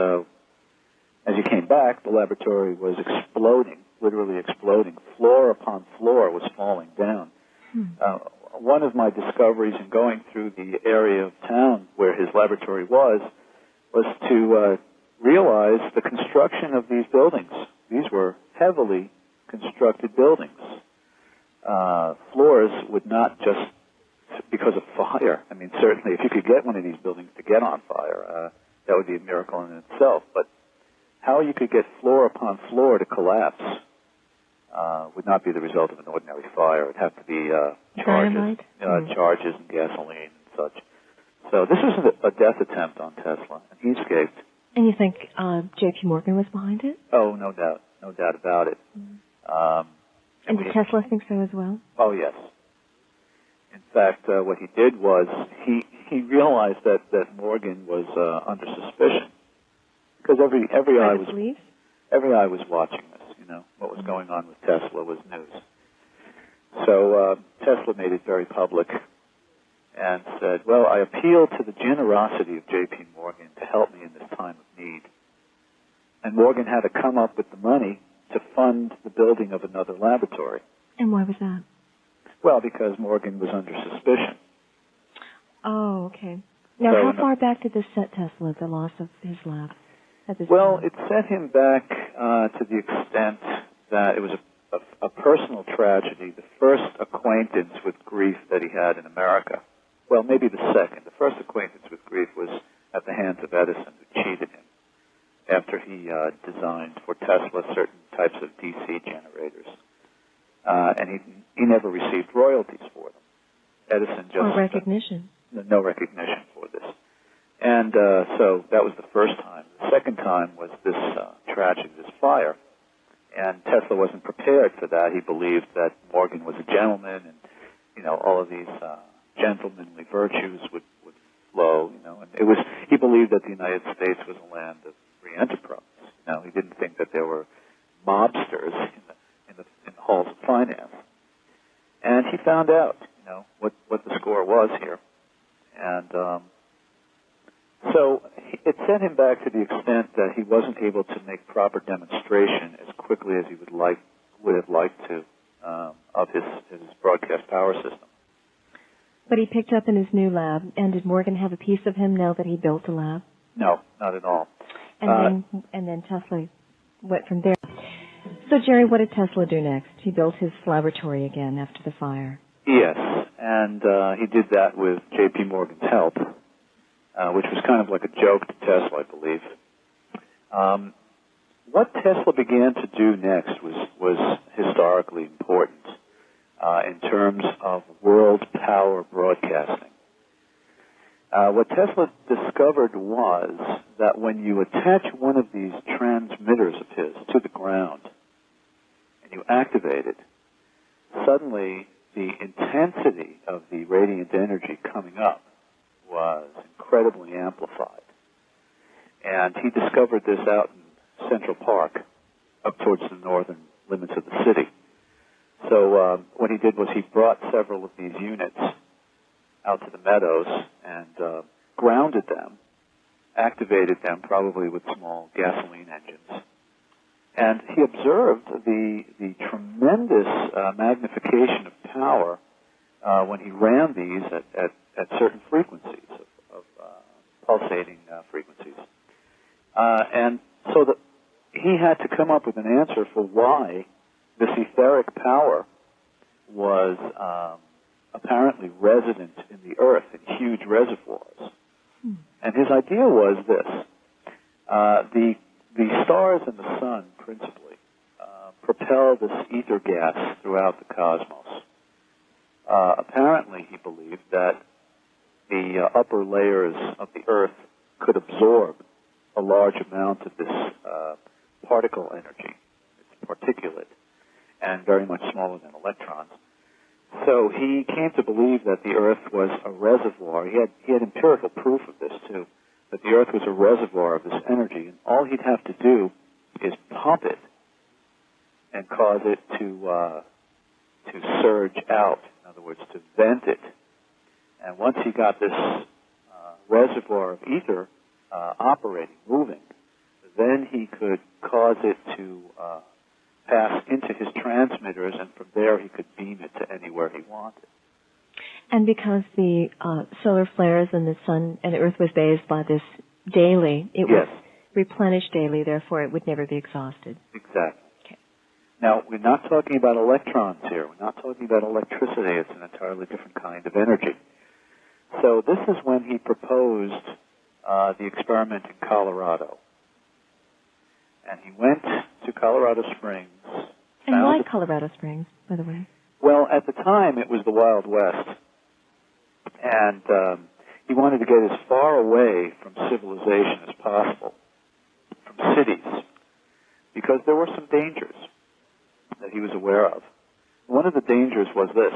as he came back, the laboratory was exploding, literally exploding. Floor upon floor was falling down. One of my discoveries in going through the area of town where his laboratory was to realize the construction of these buildings. These were heavily constructed buildings. Floors would not just because of fire. I mean, certainly if you could get one of these buildings to get on fire, that would be a miracle in itself. But how you could get floor upon floor to collapse would not be the result of an ordinary fire. It would have to be Dynamite? Charges and gasoline and such. So this was a death attempt on Tesla, and he escaped. And you think J.P. Morgan was behind it? Oh, no doubt about it. And did Tesla think so as well? Oh, yes. In fact, what he did was he realized that Morgan was under suspicion because every eye was watching this. What was going on with Tesla was news. So Tesla made it very public and said, well, I appeal to the generosity of J.P. Morgan to help me in this time of need. And Morgan had to come up with the money to fund the building of another laboratory. And why was that? Well, because Morgan was under suspicion. Oh, okay. Now, how far back did this set Tesla, the loss of his lab? Well, it set him back to the extent that it was a personal tragedy, the first acquaintance with grief that he had in America. Well, maybe the second. The first acquaintance with grief was at the hands of Edison, who cheated him after he designed for Tesla certain types of DC generators. And he never received royalties for them. Edison just... Or recognition. No recognition for this. And so that was the first time. The second time was this tragedy, this fire. And Tesla wasn't prepared for that. He believed that Morgan was a gentleman and, all of these gentlemanly virtues would flow, And he believed that the United States was a land of free enterprise. He didn't think that there were mobsters in the halls of finance. And he found out, what the score was here. And so it set him back to the extent that he wasn't able to make proper demonstration as quickly as he would have liked to of his broadcast power system. But he picked up in his new lab, and did Morgan have a piece of him now that he built a lab? No, not at all. And then Tesla went from there. So, Jerry, what did Tesla do next? He built his laboratory again after the fire. Yes, and he did that with J.P. Morgan's help, which was kind of like a joke to Tesla, I believe. What Tesla began to do next was historically important in terms of world power broadcasting. What Tesla discovered was that when you attach one of these transmitters of his to the ground and you activate it, suddenly the intensity of the radiant energy coming up was incredibly amplified. And he discovered this out in Central Park, up towards the northern limits of the city. So what he did was he brought several of these units out to the meadows and grounded them, activated them probably with small gasoline engines. And he observed the tremendous magnification of power when he ran these at certain frequencies, of pulsating frequencies. And so he had to come up with an answer for why this etheric power was apparently resident in the earth in huge reservoirs. And his idea was this. The stars and the sun, principally, propel this ether gas throughout the cosmos. Apparently, he believed that the upper layers of the earth could absorb a large amount of this particle energy. It's particulate and very much smaller than electrons. So he came to believe that the earth was a reservoir. He had empirical proof of this, too, that the earth was a reservoir of this energy, and all he'd have to do is pump it and cause it to surge out, in other words, to vent it. And once he got this reservoir of ether operating, moving, then he could cause it to pass into his transmitters, and from there he could beam it to anywhere he wanted. And because the solar flares and the sun and the earth was bathed by this daily, it was replenished daily, therefore it would never be exhausted. Exactly. Okay. Now, we're not talking about electrons here. We're not talking about electricity. It's an entirely different kind of energy. So this is when he proposed the experiment in Colorado. And he went to Colorado Springs. And why Colorado Springs, by the way? Well, at the time, it was the Wild West. And he wanted to get as far away from civilization as possible, from cities, because there were some dangers that he was aware of. One of the dangers was this.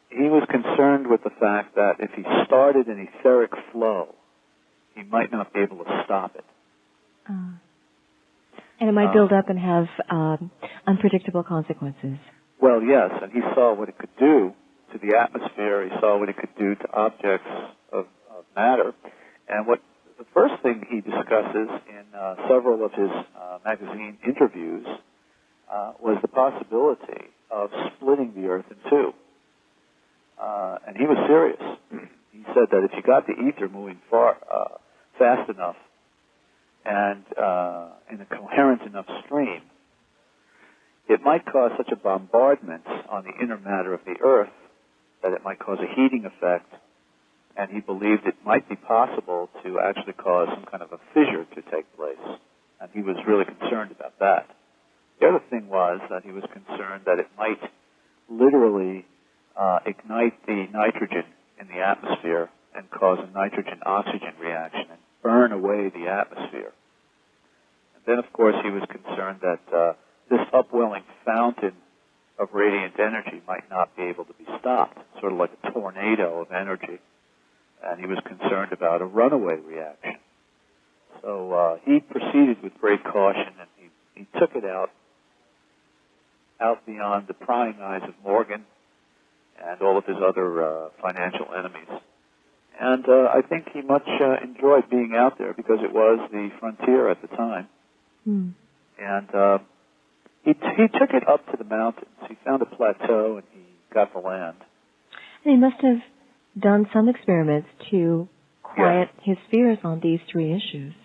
He was concerned with the fact that if he started an etheric flow, he might not be able to stop it. And it might build up and have unpredictable consequences. Well, yes, and he saw what it could do to the atmosphere. He saw what it could do to objects of matter. And the first thing he discusses in several of his magazine interviews was the possibility of splitting the Earth in two. And he was serious. He said that if you got the ether moving fast enough and in a coherent enough stream, it might cause such a bombardment on the inner matter of the Earth that it might cause a heating effect, and he believed it might be possible to actually cause some kind of a fissure to take place. And he was really concerned about that. The other thing was that he was concerned that it might literally ignite the nitrogen in the atmosphere and cause a nitrogen-oxygen reaction and burn away the atmosphere. And then, of course, he was concerned that this upwelling fountain of radiant energy might not be able to be stopped, sort of like a tornado of energy. And he was concerned about a runaway reaction. So he proceeded with great caution, and he took it out beyond the prying eyes of Morgan and all of his other financial enemies. And I think he much enjoyed being out there because it was the frontier at the time. And he took it up to the mountains. He found a plateau and he got the land. And he must have done some experiments to quiet his fears on these three issues.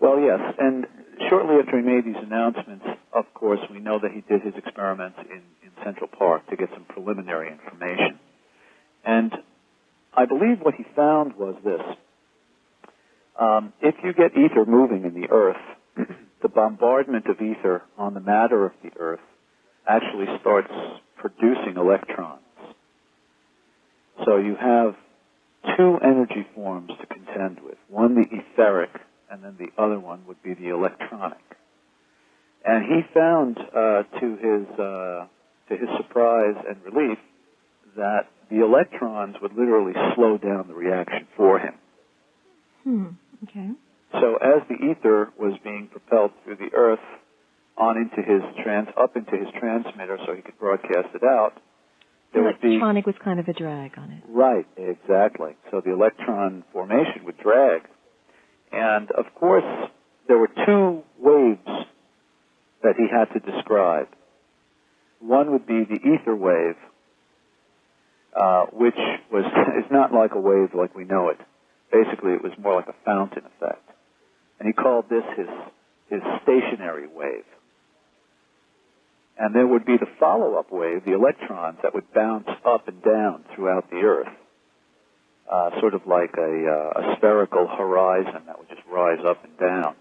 Well, yes. And shortly after he made these announcements, of course, we know that he did his experiments in Central Park to get some preliminary information. And I believe what he found was this. If you get ether moving in the Earth, the bombardment of ether on the matter of the Earth actually starts producing electrons. So you have two energy forms to contend with. One, the etheric, and then the other one would be the electronic. And he found, to his surprise and relief, that the electrons would literally slow down the reaction for him. Okay. So as the ether was being propelled through the Earth up into his transmitter, so he could broadcast it out, The electronic was kind of a drag on it. Right, exactly. So the electron formation would drag. And, of course, there were two waves that he had to describe. One would be the ether wave, which is not like a wave like we know it. Basically, it was more like a fountain effect. And he called this his stationary wave. And there would be the follow-up wave, the electrons, that would bounce up and down throughout the Earth, sort of like a spherical horizon that would just rise up and down.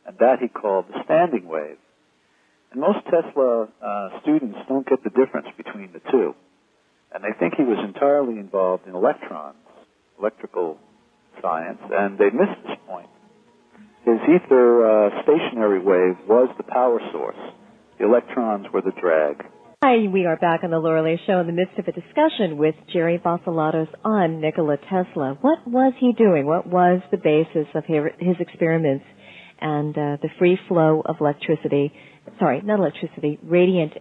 And that he called the standing wave. And most Tesla students don't get the difference between the two. And they think he was entirely involved in electrons, electrical science, and they missed this point. His ether stationary wave was the power source. The electrons were the drag. Hi, we are back on the Lorelei Show in the midst of a discussion with Jerry Vassalatos on Nikola Tesla. What was he doing? What was the basis of his experiments and the free flow of radiant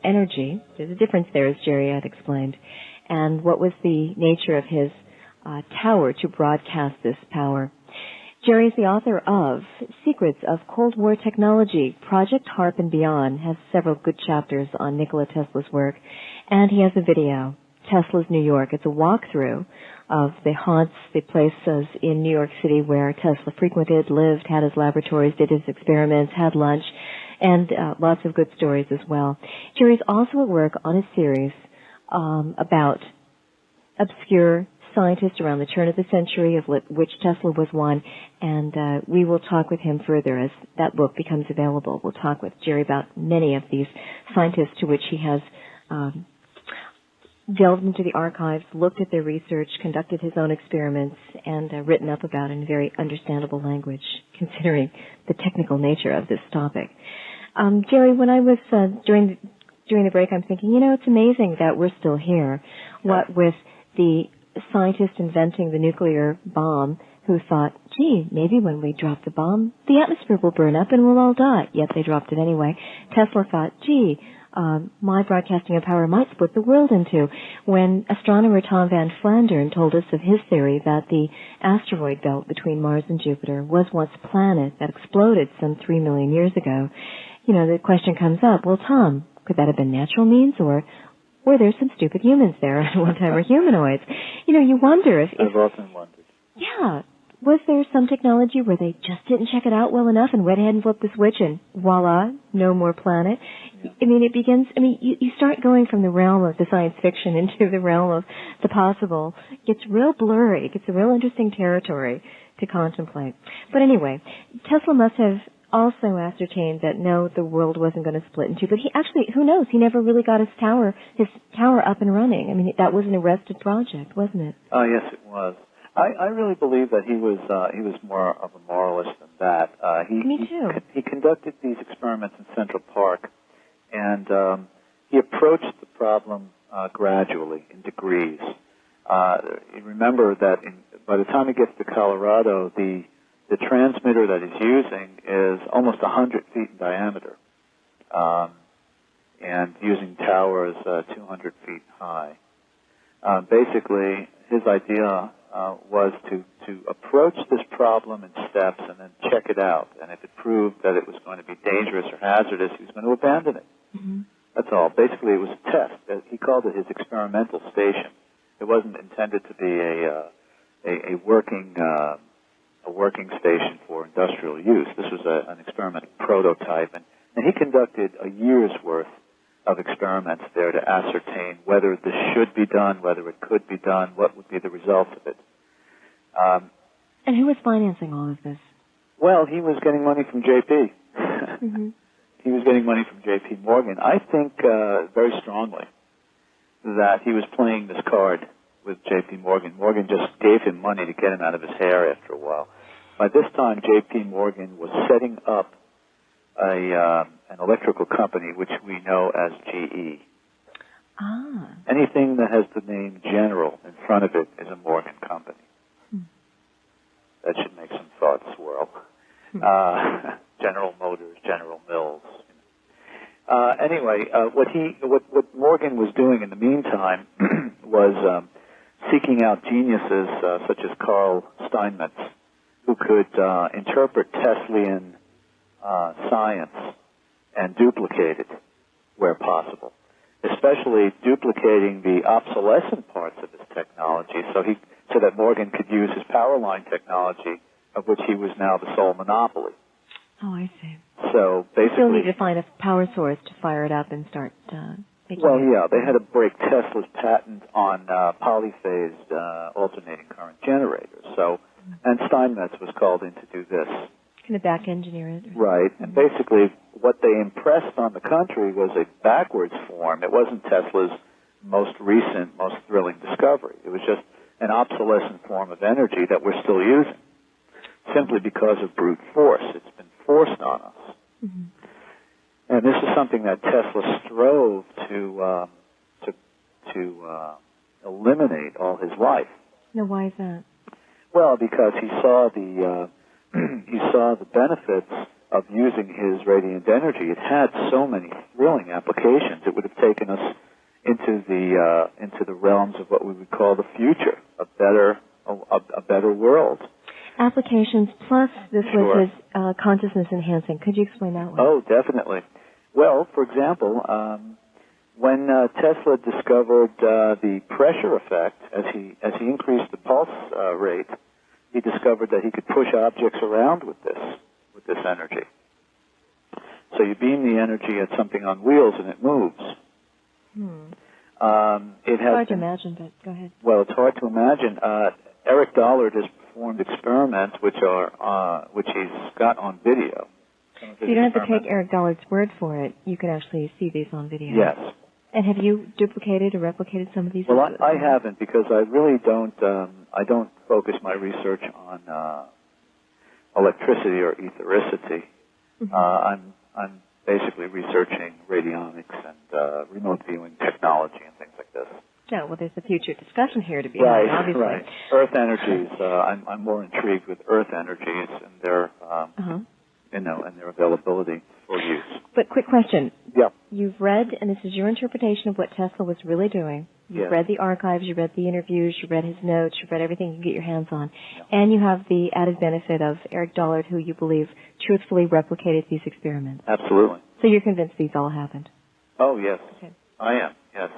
energy? There's a difference there, as Jerry had explained. And what was the nature of his tower to broadcast this power? Jerry is the author of Secrets of Cold War Technology, Project HARP and Beyond, has several good chapters on Nikola Tesla's work, and he has a video, Tesla's New York. It's a walkthrough of the haunts, the places in New York City where Tesla frequented, lived, had his laboratories, did his experiments, had lunch, and lots of good stories as well. Jerry's also at work on a series about obscure scientists around the turn of the century, of which Tesla was one, and we will talk with him further as that book becomes available. We'll talk with Jerry about many of these scientists to which he has delved into the archives, looked at their research, conducted his own experiments, and written up about in very understandable language, considering the technical nature of this topic. Jerry, when I was during the break, I'm thinking, it's amazing that we're still here. What with the scientist inventing the nuclear bomb who thought, gee, maybe when we drop the bomb, the atmosphere will burn up and we'll all die. Yet they dropped it anyway. Tesla thought, gee, my broadcasting of power might split the world in two. When astronomer Tom Van Flandern told us of his theory that the asteroid belt between Mars and Jupiter was once a planet that exploded some 3 million years ago, the question comes up, well, Tom, could that have been natural means, or were there some stupid humans there at one time, or humanoids? You wonder if... I've often wondered. Yeah. Was there some technology where they just didn't check it out well enough and went ahead and flipped the switch and voila, no more planet? Yeah. You start going from the realm of the science fiction into the realm of the possible. It gets real blurry. It gets a real interesting territory to contemplate. But anyway, Tesla must have also ascertained that no, the world wasn't going to split in two. But he actually, who knows? He never really got his tower up and running. That was an arrested project, wasn't it? Oh, yes, it was. I really believe that he was more of a moralist than that. Me too. He conducted these experiments in Central Park, and he approached the problem gradually, in degrees. You remember that by the time he gets to Colorado, the transmitter that he's using is almost 100 feet in diameter, and using towers 200 feet high. Basically, his idea was to approach this problem in steps and then check it out. And if it proved that it was going to be dangerous or hazardous, he was going to abandon it. Mm-hmm. That's all. Basically, it was a test. He called it his experimental station. It wasn't intended to be a working station for industrial use. This was an experimental prototype, and he conducted a year's worth of experiments there to ascertain whether this should be done, whether it could be done, what would be the results of it. And who was financing all of this? Well, he was getting money from JP. Mm-hmm. He was getting money from JP Morgan. I think very strongly that he was playing this card with JP Morgan. Morgan just gave him money to get him out of his hair after a while. By this time, JP Morgan was setting up an electrical company which we know as GE. Ah. Anything that has the name General in front of it is a Morgan company. That should make some thoughts swirl. General Motors, General Mills. Anyway, what Morgan was doing in the meantime was seeking out geniuses such as Carl Steinmetz, who could interpret Teslian science and duplicate it where possible, especially duplicating the obsolescent parts of his technology so that Morgan could use his power line technology, of which he was now the sole monopoly. Oh, I see. So basically, still need to find a power source to fire it up and start making Well, yeah, they had to break Tesla's patent on polyphased alternating current generators. So, and Steinmetz was called in to do this. Kind of back engineer it. Right, and basically what they impressed on the country was a backwards form. It wasn't Tesla's most recent, most thrilling discovery. It was just an obsolescent form of energy that we're still using, simply because of brute force. It's been forced on us. Mm-hmm. And this is something that Tesla strove to eliminate all his life. Now, why is that? Well, because he saw the benefits of using his radiant energy. It had so many thrilling applications. It would have taken us into the realms of what we would call the future, a better world. Applications plus this Sure. was his consciousness enhancing. Could you explain that one? Oh, definitely. Well, for example, when Tesla discovered the pressure effect, as he increased the pulse rate, he discovered that he could push objects around with this energy. So you beam the energy at something on wheels and it moves. It It's hard to imagine, but go ahead. Well, it's hard to imagine. Eric Dollard has performed experiments which he's got on video. So you don't have to take Eric Dollard's word for it. You can actually see these on video. Yes. And have you duplicated or replicated some of these? Well, I haven't, because I really don't. I don't focus my research on electricity or ethericity. Mm-hmm. I'm basically researching radionics and remote viewing technology and things like this. Yeah, well, there's a future discussion here to be had, obviously. Right. Earth energies. I'm more intrigued with Earth energies and their, and their availability for use. But quick question. Yeah. You've read, and this is your interpretation of what Tesla was really doing. You've read the archives, you read the interviews, you read his notes, you read everything you can get your hands on. Yeah. And you have the added benefit of Eric Dollard, who you believe truthfully replicated these experiments. Absolutely. So you're convinced these all happened? Oh, yes. Okay. I am, yes.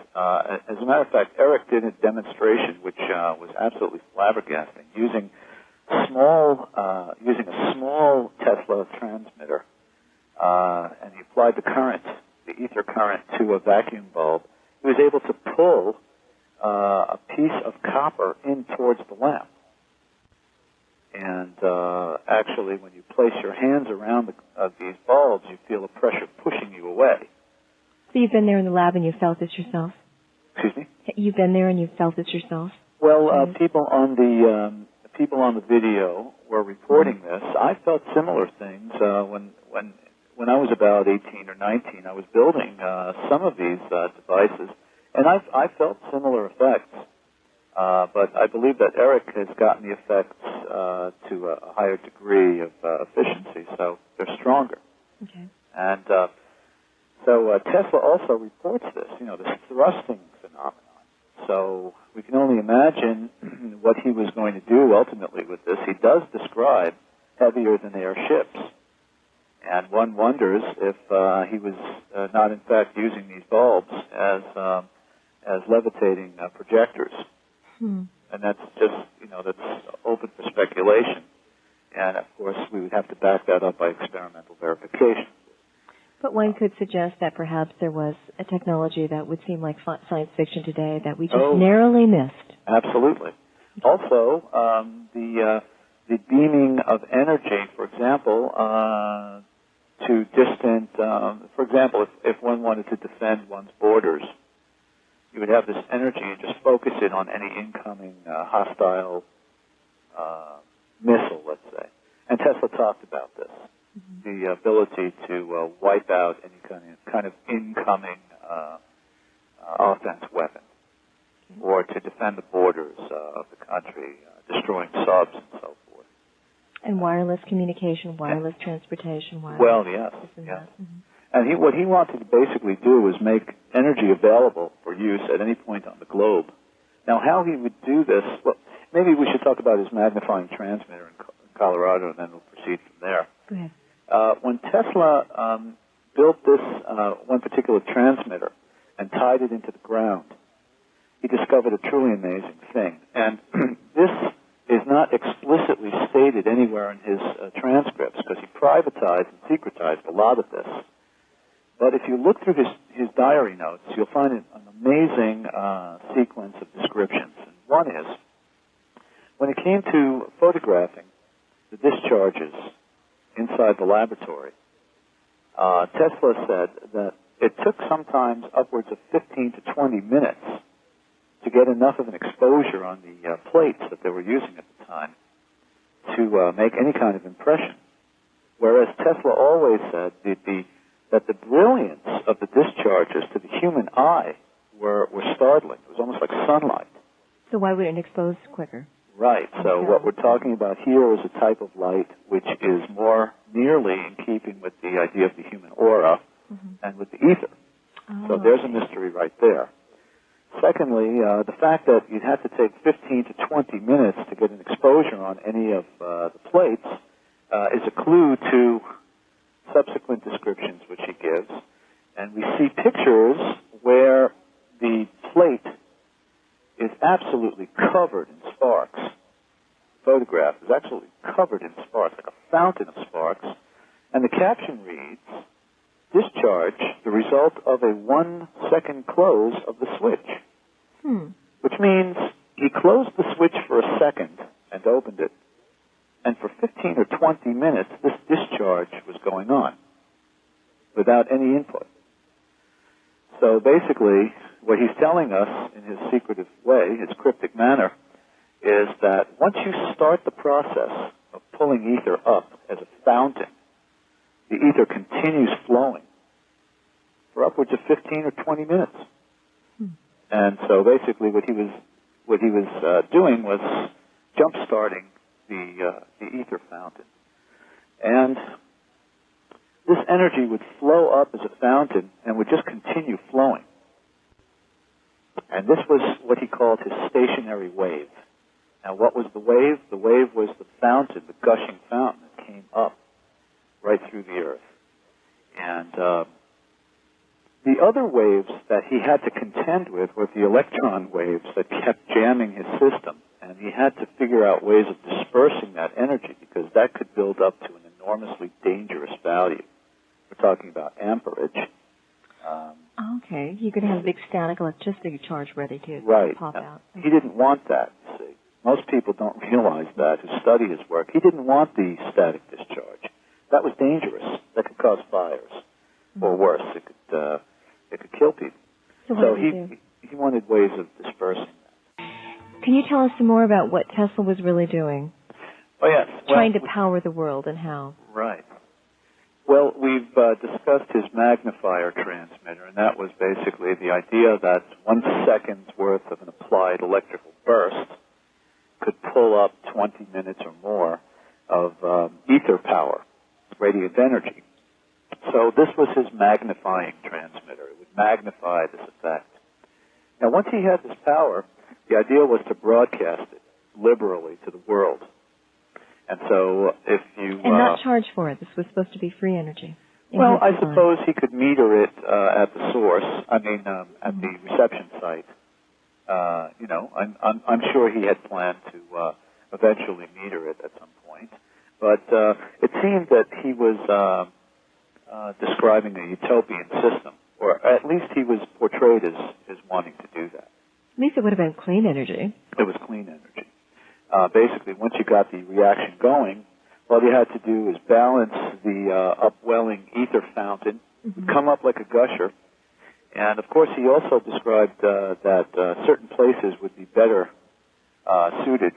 As a matter of fact, Eric did a demonstration which was absolutely flabbergasting, using a small Tesla transmitter, and he applied the ether current to a vacuum bulb. He was able to pull a piece of copper in towards the lamp. And actually, when you place your hands around these bulbs, you feel a pressure pushing you away. So you've been there in the lab and you felt this yourself? Excuse me? You've been there and you felt this yourself? Well, people on the video were reporting this. I felt similar things when I was about 18 or 19. I was building some of these devices, and I felt similar effects. But I believe that Eric has gotten the effects to a higher degree of efficiency, so they're stronger. Okay. And so Tesla also reports this, this thrusting phenomenon. So we can only imagine what he was going to do ultimately with this. He does describe heavier-than-air ships. And one wonders if he was not, in fact, using these bulbs as levitating projectors. And that's just, that's open for speculation. And, of course, we would have to back that up by experimental verification. But one could suggest that perhaps there was a technology that would seem like science fiction today that we just narrowly missed. Absolutely. Also, the beaming of energy, for example, to distant, for example, if one wanted to defend one's borders, you would have this energy and just focus it on any incoming hostile missile, let's say. And Tesla talked about this, the ability to wipe out any kind of incoming offense weapon, or to defend the borders of the country, destroying subs and so forth. And wireless communication, wireless transportation, wireless... Well, yes. And what he wanted to basically do was make energy available for use at any point on the globe. Now, how he would do this, well, maybe we should talk about his magnifying transmitter in Colorado, and then we'll proceed from there. Go ahead. When Tesla built this one particular transmitter and tied it into the ground, he discovered a truly amazing thing. And this is not explicitly stated anywhere in his transcripts, because he privatized and secretized a lot of this. But if you look through his diary notes, you'll find an amazing sequence of descriptions. And one is, when it came to photographing the discharges inside the laboratory, Tesla said that it took sometimes upwards of 15 to 20 minutes to get enough of an exposure on the plates that they were using at the time to make any kind of impression. Whereas Tesla always said that the brilliance of the discharges to the human eye were startling. It was almost like sunlight. So why would it expose quicker? Right. So what we're talking about here is a type of light which is more nearly in keeping with the idea of the human aura and with the ether. So there's a mystery right there. Secondly, the fact that you'd have to take 15 to 20 minutes to get an exposure on any of the plates is a clue to subsequent descriptions which he gives. And we see pictures where the plate is absolutely covered in sparks. The photograph is absolutely covered in sparks, like a fountain of sparks. And the caption reads, "Discharge discharge the result of a 1-second close of the switch, which means he closed the switch for a second and opened it, and for 15 or 20 minutes this discharge was going on without any input. So basically, what he's telling us in his secretive way, his cryptic manner, is that once you start the process of pulling ether up as a fountain, the ether continues flowing for upwards of 15 or 20 minutes. And so basically what he was doing was jump-starting the ether fountain. And this energy would flow up as a fountain and would just continue flowing. And this was what he called his stationary wave. Now, what was the wave? The wave was the fountain, the gushing fountain that came up right through the earth. And the other waves that he had to contend with were the electron waves that kept jamming his system. And he had to figure out ways of dispersing that energy because that could build up to an enormously dangerous value. We're talking about amperage. Okay, you could have a big static electricity charge ready to pop out. He didn't want that, you see. Most people don't realize that who study his work. He didn't want the static discharge. That was dangerous. That could cause fires, or worse, it could kill people. So he wanted ways of dispersing that. Can you tell us some more about what Tesla was really doing? Oh yes, trying to power the world and how? Right. Well, we've discussed his magnifier transmitter, and that was basically the idea that 1 second's worth of an applied electrical burst could pull up 20 minutes or more of ether power, radiant energy. So this was his magnifying transmitter. It would magnify this effect. Now, once he had this power, the idea was to broadcast it liberally to the world. And so if you... And not charge for it. This was supposed to be free energy. Well, I suppose he could meter it at the source, at the reception site. I'm sure he had planned to eventually meter it at some point. But it seemed that he was describing a utopian system, or at least he was portrayed as wanting to do that. At least it would have been clean energy. It was clean energy. Basically, once you got the reaction going, all you had to do is balance the upwelling ether fountain, come up like a gusher. And, of course, he also described that certain places would be better suited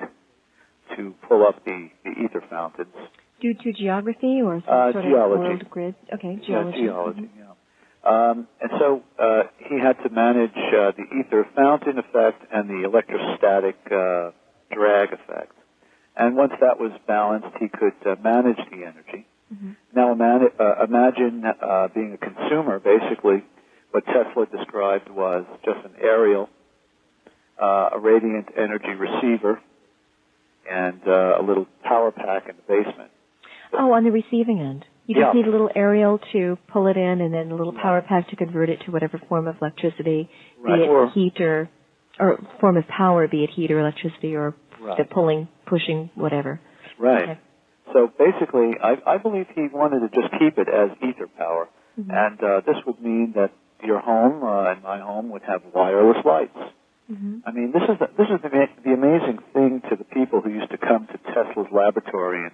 to pull up the ether fountains. Due to geography or some sort geology. of world grid? Okay, geology. Yeah, geology, and so he had to manage the ether fountain effect and the electrostatic drag effect. And once that was balanced, he could manage the energy. Now imagine being a consumer. Basically, what Tesla described was just an aerial, a radiant energy receiver, and a little power pack in the basement. Oh, on the receiving end. You just need a little aerial to pull it in, and then a little power pack to convert it to whatever form of electricity, be it heat or form of power, be it heat or electricity or the pulling, pushing, whatever. Right. Okay. So basically, I believe he wanted to just keep it as ether power, and this would mean that your home and my home would have wireless lights. I mean, this is the amazing thing to the people who used to come to Tesla's laboratory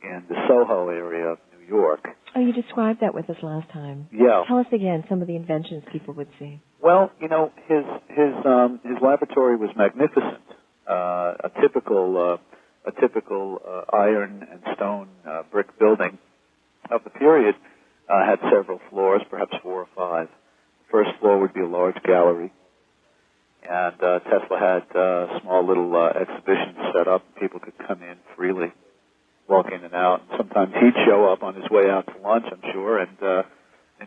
in the Soho area of New York. Oh, you described that with us last time. Yeah. Tell us again some of the inventions people would see. Well, his laboratory was magnificent. A typical iron and stone brick building of the period had several floors, perhaps 4 or 5. The first floor would be a large gallery, and Tesla had small little exhibitions set up. People could come in freely, walk in and out. Sometimes he'd show up on his way out to lunch, I'm sure, and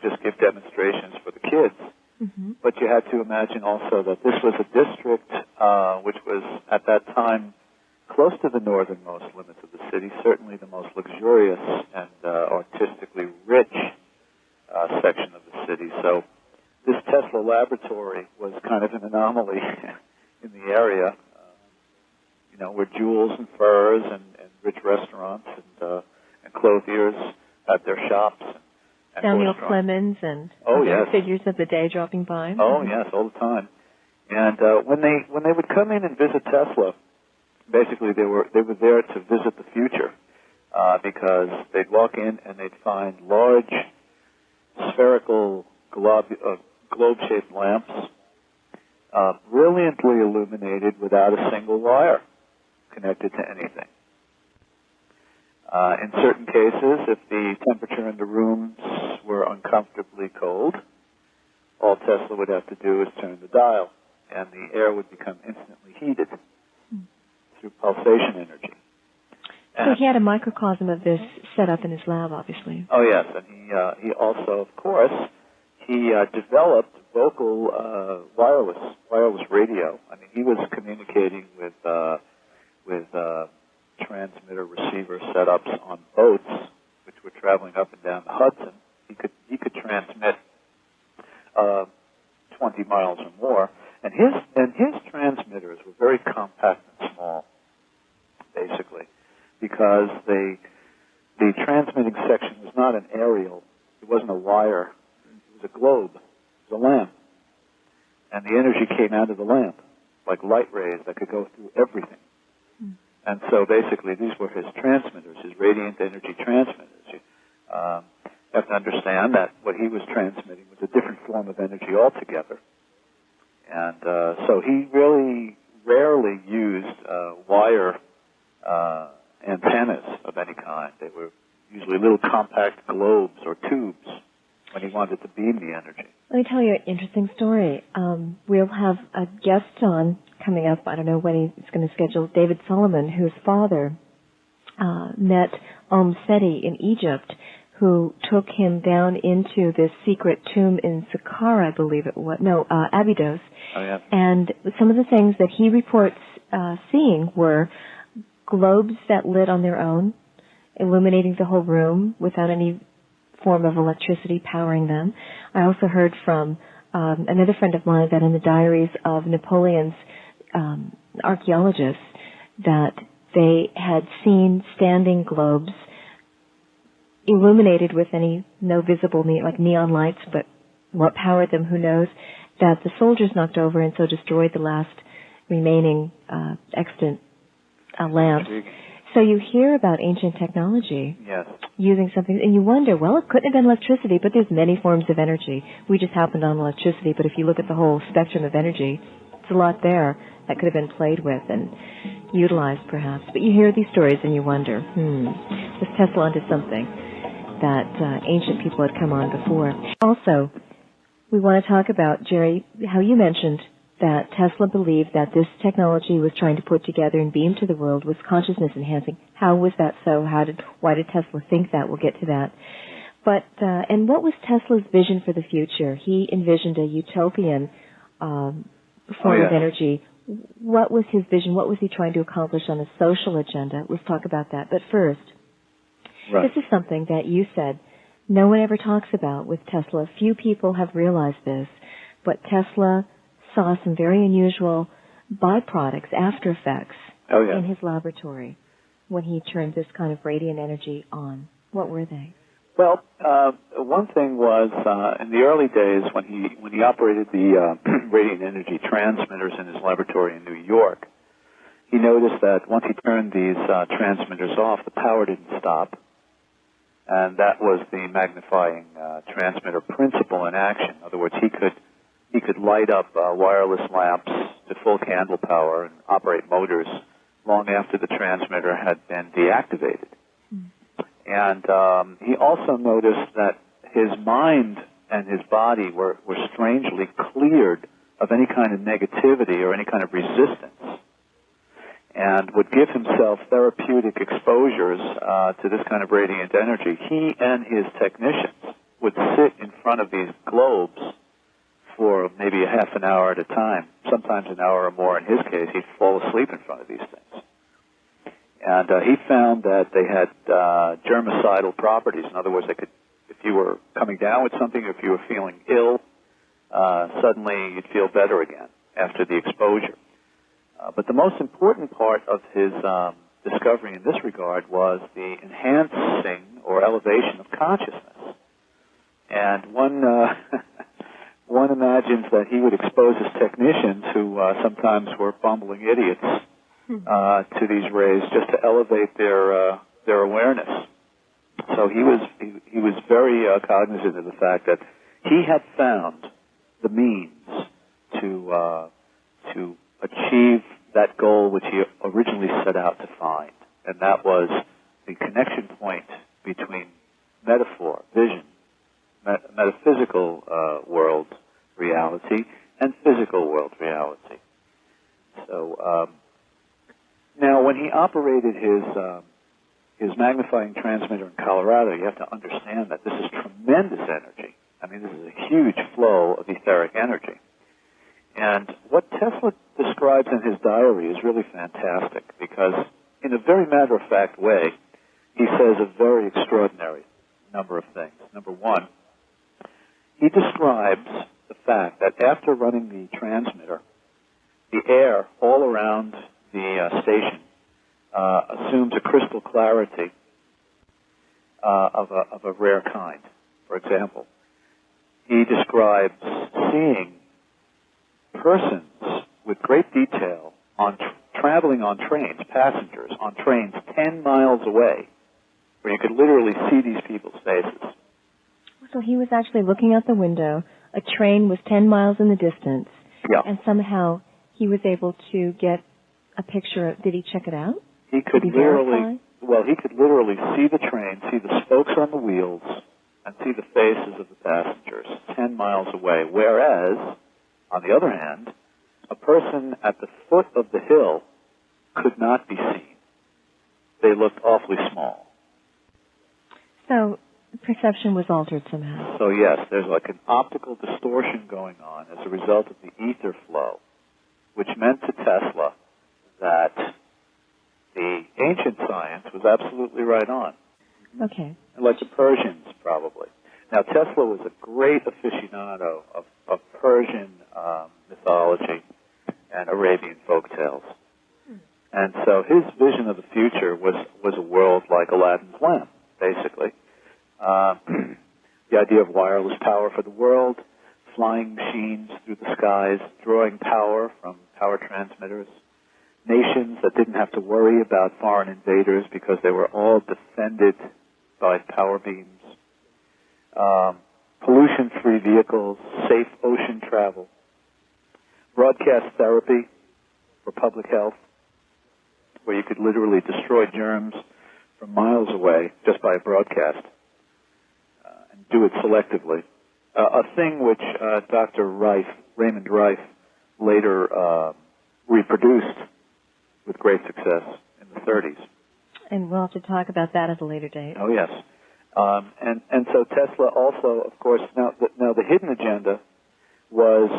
just give demonstrations for the kids. But you had to imagine also that this was a district which was, at that time, close to the northernmost limits of the city, certainly the most luxurious and artistically rich section of the city. So this Tesla laboratory was kind of an anomaly in the area, where jewels and furs and rich restaurants and clothiers had their shops. Samuel Clemens and other figures of the day dropping by. Oh, yes, all the time. And when they would come in and visit Tesla, basically they were there to visit the future, because they'd walk in and they'd find large spherical globe-shaped lamps, brilliantly illuminated without a single wire connected to anything. In certain cases, if the temperature in the rooms were uncomfortably cold, all Tesla would have to do is turn the dial, and the air would become instantly heated through pulsation energy. So he had a microcosm of this set up in his lab, obviously. Oh, yes, and he also, of course, he developed vocal wireless radio. I mean, he was communicating with transmitter receiver setups on boats, which were traveling up and down the Hudson. He could transmit 20 miles or more, and his transmitters were very compact and small, basically, because the transmitting section was not an aerial. It wasn't a wire. It was a globe. It was a lamp, and the energy came out of the lamp like light rays that could go through everything. And so basically these were his transmitters, his radiant energy transmitters. You have to understand that what he was transmitting was a different form of energy altogether. And so he really rarely used wire antennas of any kind. They were usually little compact globes or tubes when he wanted to beam the energy. Let me tell you an interesting story. We'll have a guest on coming up. I don't know when he's going to schedule. David Solomon, whose father met Seti in Egypt, who took him down into this secret tomb in Saqqara, I believe it was. No, Abydos. Oh, yeah. And some of the things that he reports seeing were globes that lit on their own, illuminating the whole room without any form of electricity powering them. I also heard from another friend of mine that in the diaries of Napoleon's archaeologists that they had seen standing globes illuminated with no visible like neon lights, but what powered them, who knows, that the soldiers knocked over and so destroyed the last remaining extant lamps. So you hear about ancient technology using something, and you wonder, well, it couldn't have been electricity, but there's many forms of energy. We just happened on electricity, but if you look at the whole spectrum of energy, it's a lot there that could have been played with and utilized, perhaps. But you hear these stories and you wonder, was Tesla onto something that ancient people had come on before? Also, we want to talk about, Jerry, how you mentioned that Tesla believed that this technology was trying to put together and beam to the world was consciousness enhancing. How was that so? Why did Tesla think that? We'll get to that. But and what was Tesla's vision for the future? He envisioned a utopian form of energy. What was his vision? What was he trying to accomplish on a social agenda? Let's talk about that. But first, this is something that you said no one ever talks about with Tesla. Few people have realized this, but Tesla saw some very unusual byproducts, after effects, in his laboratory when he turned this kind of radiant energy on. What were they? Well, one thing was in the early days when he operated the radiant energy transmitters in his laboratory in New York, he noticed that once he turned these transmitters off, the power didn't stop, and that was the magnifying transmitter principle in action. In other words, he could light up wireless lamps to full candle power and operate motors long after the transmitter had been deactivated. And he also noticed that his mind and his body were strangely cleared of any kind of negativity or any kind of resistance, and would give himself therapeutic exposures to this kind of radiant energy. He and his technicians would sit in front of these globes for maybe a half an hour at a time, sometimes an hour or more. In his case, he'd fall asleep in front of these things. And he found that they had germicidal properties. In other words, they could, if you were coming down with something, if you were feeling ill, suddenly you'd feel better again after the exposure. But the most important part of his discovery in this regard was the enhancing or elevation of consciousness. And one one imagines that he would expose his technicians, who sometimes were bumbling idiots, to these rays just to elevate their awareness. So he was very cognizant of the fact that he had found the means to achieve that goal which he originally set out to find, and that was the connection point between metaphor, vision, metaphysical world reality, and physical world reality. So now, when he operated his magnifying transmitter in Colorado, you have to understand that this is tremendous energy. I mean, this is a huge flow of etheric energy. And what Tesla describes in his diary is really fantastic, because in a very matter-of-fact way, he says a very extraordinary number of things. Number one, he describes the fact that after running the transmitter, the air all around the station assumes a crystal clarity of a rare kind. For example, he describes seeing persons with great detail traveling on trains, passengers on trains 10 miles away, where you could literally see these people's faces. So he was actually looking out the window. A train was 10 miles in the distance. Yeah. And somehow he was able to get a picture. Did he check it out? He could literally see the train, see the spokes on the wheels, and see the faces of the passengers 10 miles away. Whereas, on the other hand, a person at the foot of the hill could not be seen. They looked awfully small. So perception was altered somehow. So yes, there's like an optical distortion going on as a result of the ether flow, which meant to Tesla that the ancient science was absolutely right on. Okay. Like the Persians, probably. Now, Tesla was a great aficionado of Persian mythology and Arabian folktales. And so his vision of the future was a world like Aladdin's lamp, basically. The idea of wireless power for the world, flying machines through the skies, drawing power from power transmitters, nations that didn't have to worry about foreign invaders because they were all defended by power beams, pollution-free vehicles, safe ocean travel, broadcast therapy for public health, where you could literally destroy germs from miles away just by a broadcast, and do it selectively. A thing which Dr. Raymond Rife, later reproduced with great success in the 30s. And we'll have to talk about that at a later date. Oh, yes. And so Tesla also, of course, now the hidden agenda was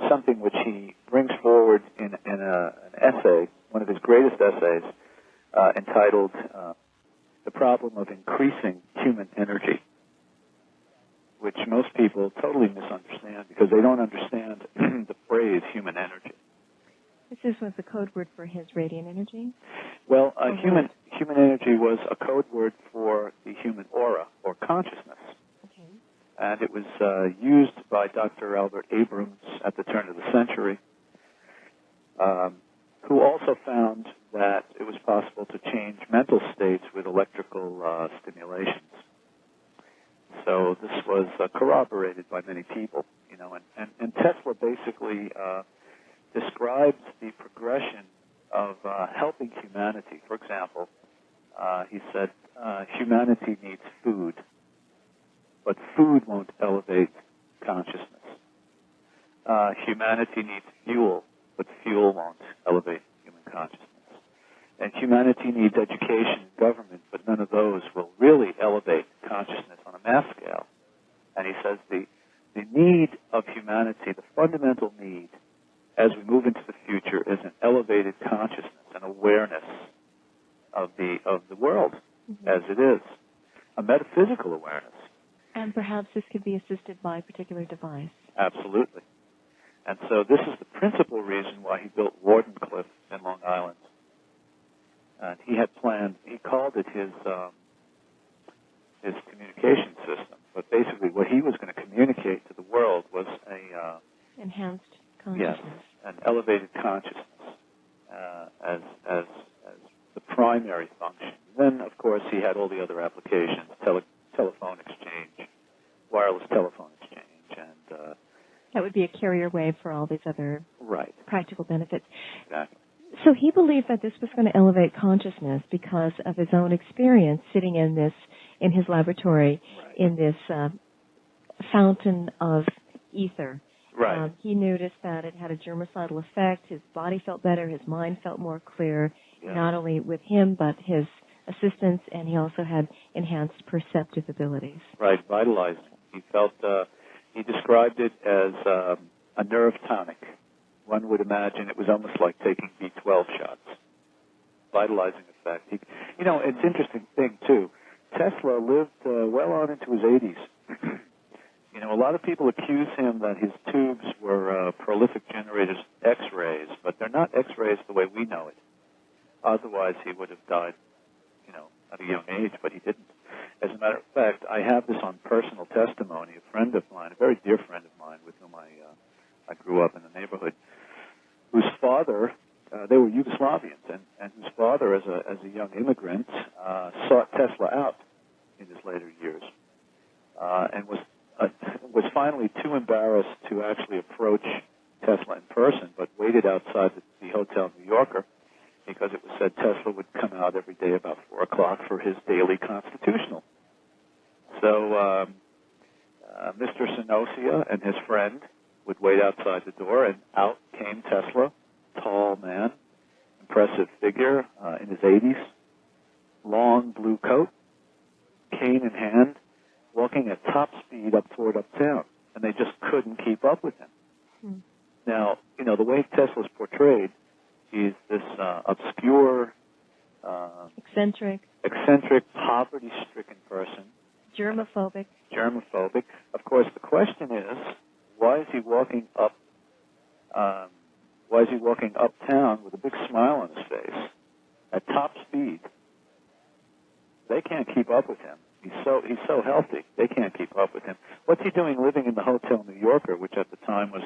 something which he brings forward in an essay, one of his greatest essays, entitled The Problem of Increasing Human Energy, which most people totally misunderstand because they don't understand the phrase human energy. This was the code word for his radiant energy? Well, human energy was a code word for the human aura, or consciousness. Okay. And it was used by Dr. Albert Abrams at the turn of the century, who also found that it was possible to change mental states with electrical stimulations. So this was corroborated by many people, and Tesla basically describes the progression of helping humanity. For example, he said humanity needs food, but food won't elevate consciousness. Humanity needs fuel, but fuel won't elevate human consciousness. And humanity needs education and government, but none of those will really elevate consciousness on a mass scale. And he says the need of humanity, the fundamental need as we move into the future, is an elevated consciousness, an awareness of the world as it is, a metaphysical awareness. And perhaps this could be assisted by a particular device. Absolutely. And so this is the principal reason why he built Wardenclyffe in Long Island. And he had planned, he called it his communication system, But basically what he was going to communicate to the world was a enhanced consciousness. yes, an elevated consciousness as the primary function. Then, of course, he had all the other applications, telephone exchange, wireless telephone exchange, and that would be a carrier wave for all these other right. practical benefits. Exactly. So he believed that this was going to elevate consciousness because of his own experience sitting in his laboratory, right. in this fountain of ether. Right. He noticed that it had a germicidal effect. His body felt better. His mind felt more clear, yeah. not only with him, but his assistants, and he also had enhanced perceptive abilities. Right, vitalizing. He felt, he described it as a nerve tonic. One would imagine it was almost like taking B12 shots. Vitalizing effect. You know, it's an interesting thing, too. Tesla lived well on into his 80s. You know, a lot of people accuse him that his tubes were prolific generators of X-rays, but they're not X-rays the way we know it. Otherwise, he would have died, you know, at a young age, but he didn't. As a matter of fact, I have this on personal testimony. A friend of mine, a very dear friend of mine with whom I grew up in the neighborhood, whose father, they were Yugoslavians, and whose father, as a young immigrant, sought Tesla out in his later years, and was finally too embarrassed to actually approach Tesla in person, but waited outside the Hotel New Yorker because it was said Tesla would come out every day about 4 o'clock for his daily constitutional. So Mr. Sinosia and his friend would wait outside the door, and out came Tesla, tall man, impressive figure, in his 80s, long blue coat, cane in hand, walking at top speed up toward uptown, and they just couldn't keep up with him. Hmm. Now, you know, the way Tesla's portrayed, he's this obscure, eccentric, poverty-stricken person. Germophobic. Of course, the question is, why is he walking uptown with a big smile on his face at top speed? They can't keep up with him. He's so healthy. They can't keep up with him. What's he doing living in the Hotel New Yorker, which at the time was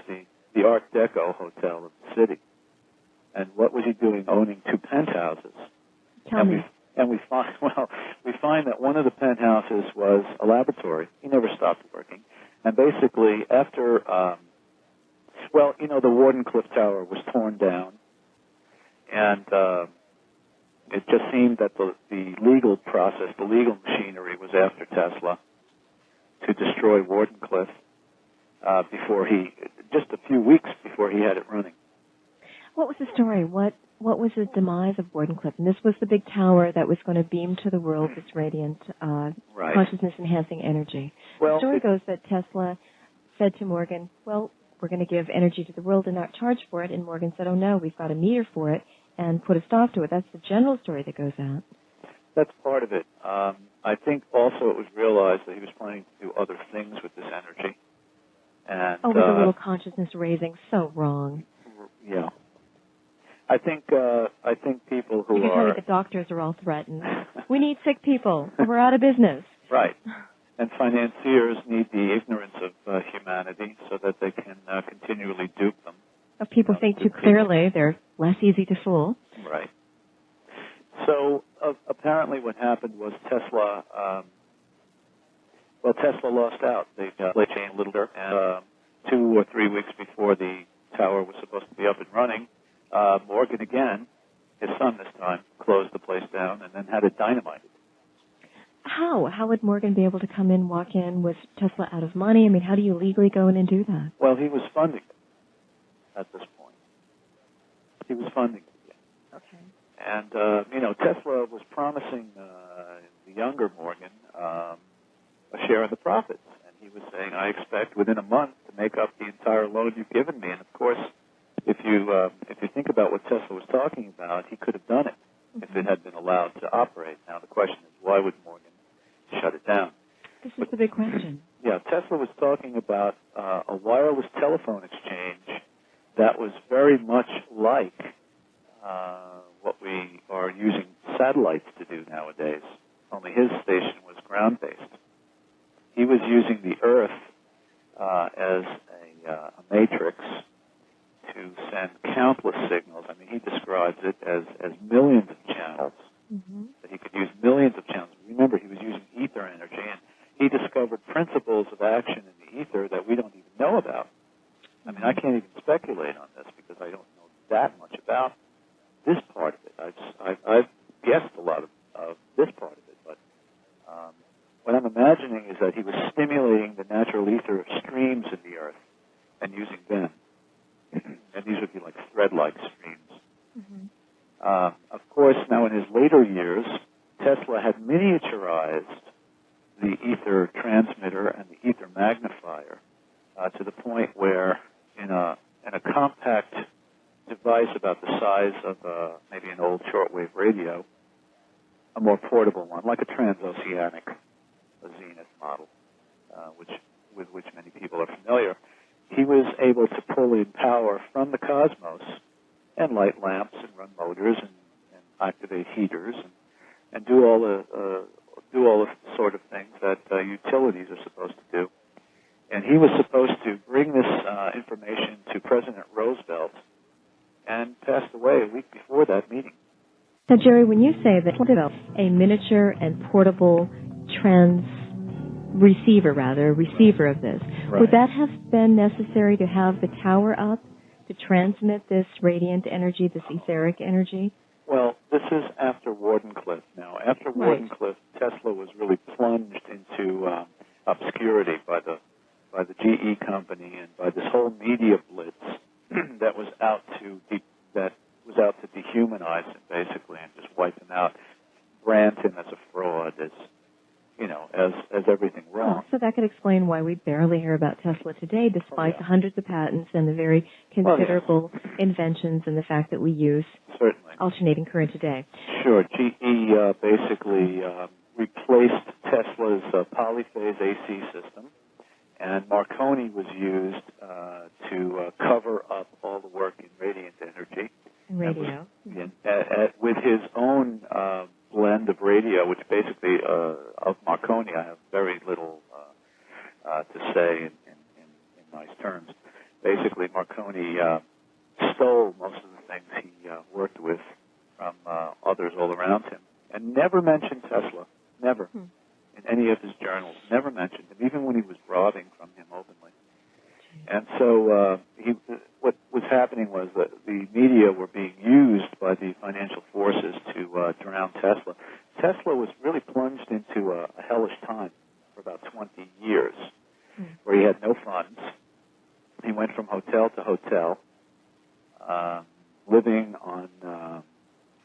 the Art Deco hotel of the city? And what was he doing owning 2 penthouses? Tell me. And we find that one of the penthouses was a laboratory. He never stopped working. And basically, after, you know, the Wardenclyffe Tower was torn down, and it just seemed that the legal process, the legal machinery was after Tesla to destroy Wardenclyffe just a few weeks before he had it running. What was the story? What was the demise of Wardenclyffe? And this was the big tower that was going to beam to the world this radiant, right. consciousness-enhancing energy. Well, the story goes that Tesla said to Morgan, well, we're going to give energy to the world and not charge for it. And Morgan said, oh, no, we've got a meter for it, and put a stop to it. That's the general story that goes out. That's part of it. I think also it was realized that he was planning to do other things with this energy. And, with a little consciousness raising. So wrong. Yeah. I think people who you can tell me the doctors are all threatened. We need sick people, or we're out of business. Right. And financiers need the ignorance of humanity so that they can continually dupe them. If people think too clearly, they're less easy to fool. Right. So apparently what happened was Tesla lost out. They changed a little bit, and 2 or 3 weeks before the tower was supposed to be up and running, Morgan again, his son this time, closed the place down and then had it dynamited. How? How would Morgan be able to come in, walk in? Was Tesla out of money? I mean, how do you legally go in and do that? Well, he was funding it at this point. He was funding it. Okay. And, Tesla was promising the younger Morgan a share of the profits. And he was saying, I expect within a month to make up the entire loan you've given me. And, of course, if you think about what Tesla was talking about, he could have done it if it had been allowed to operate. Now, the question is, why would Morgan shut it down? This is the big question. Yeah, Tesla was talking about a wireless telephone exchange that was very much like what we are using satellites to do nowadays, only his station was ground-based. he was using the Earth as a matrix to send countless signals. I mean, he describes it as millions of channels, that he could use millions of channels. Remember, he was using ether energy, and he discovered principles of action in the ether that we don't even know about. I mean, I can't even speculate on this because I don't know that much about this part of it. I've guessed a lot of this part of it, but what I'm imagining is that he was stimulating the natural ether streams in the Earth and using them. And these would be like thread-like streams. Of course, now in his later years, Tesla had miniaturized the ether transmitter and the ether magnifier to the point where in a compact device about the size of maybe an old shortwave radio, a more portable one, like a transoceanic, a Zenith model, with which many people are familiar, he was able to pull in power from the cosmos and light lamps and run motors and activate heaters and do all the sort of things that utilities are supposed to do. And he was supposed to bring this information to President Roosevelt and passed away a week before that meeting. Now, Jerry, when you say that a miniature and portable receiver of this, right, would that have been necessary to have the tower up to transmit this radiant energy, this etheric energy? Well, this is after Wardenclyffe. Now, after Wardenclyffe, Tesla was really plunged into obscurity by the GE company and by this whole media blitz that was out to dehumanize him basically and just wipe him out, brand him as a fraud, as everything wrong. So that could explain why we barely hear about Tesla today, despite the hundreds of patents and the very considerable inventions and the fact that we use alternating current today. Sure. GE basically replaced Tesla's polyphase AC system, and Marconi was used to cover up all the work in radiant energy. Radio. With his own blend of radio, which basically, of Marconi, I have very little to say in nice terms. Basically, Marconi stole most of the things he worked with from others all around him, and never mentioned Tesla, never, in any of his journals, never mentioned him, even when he was robbing from him openly. And so what was happening was that the media were being used by the financial forces to drown Tesla. Tesla was really plunged into a hellish time for about 20 years, where he had no funds. He went from hotel to hotel, living on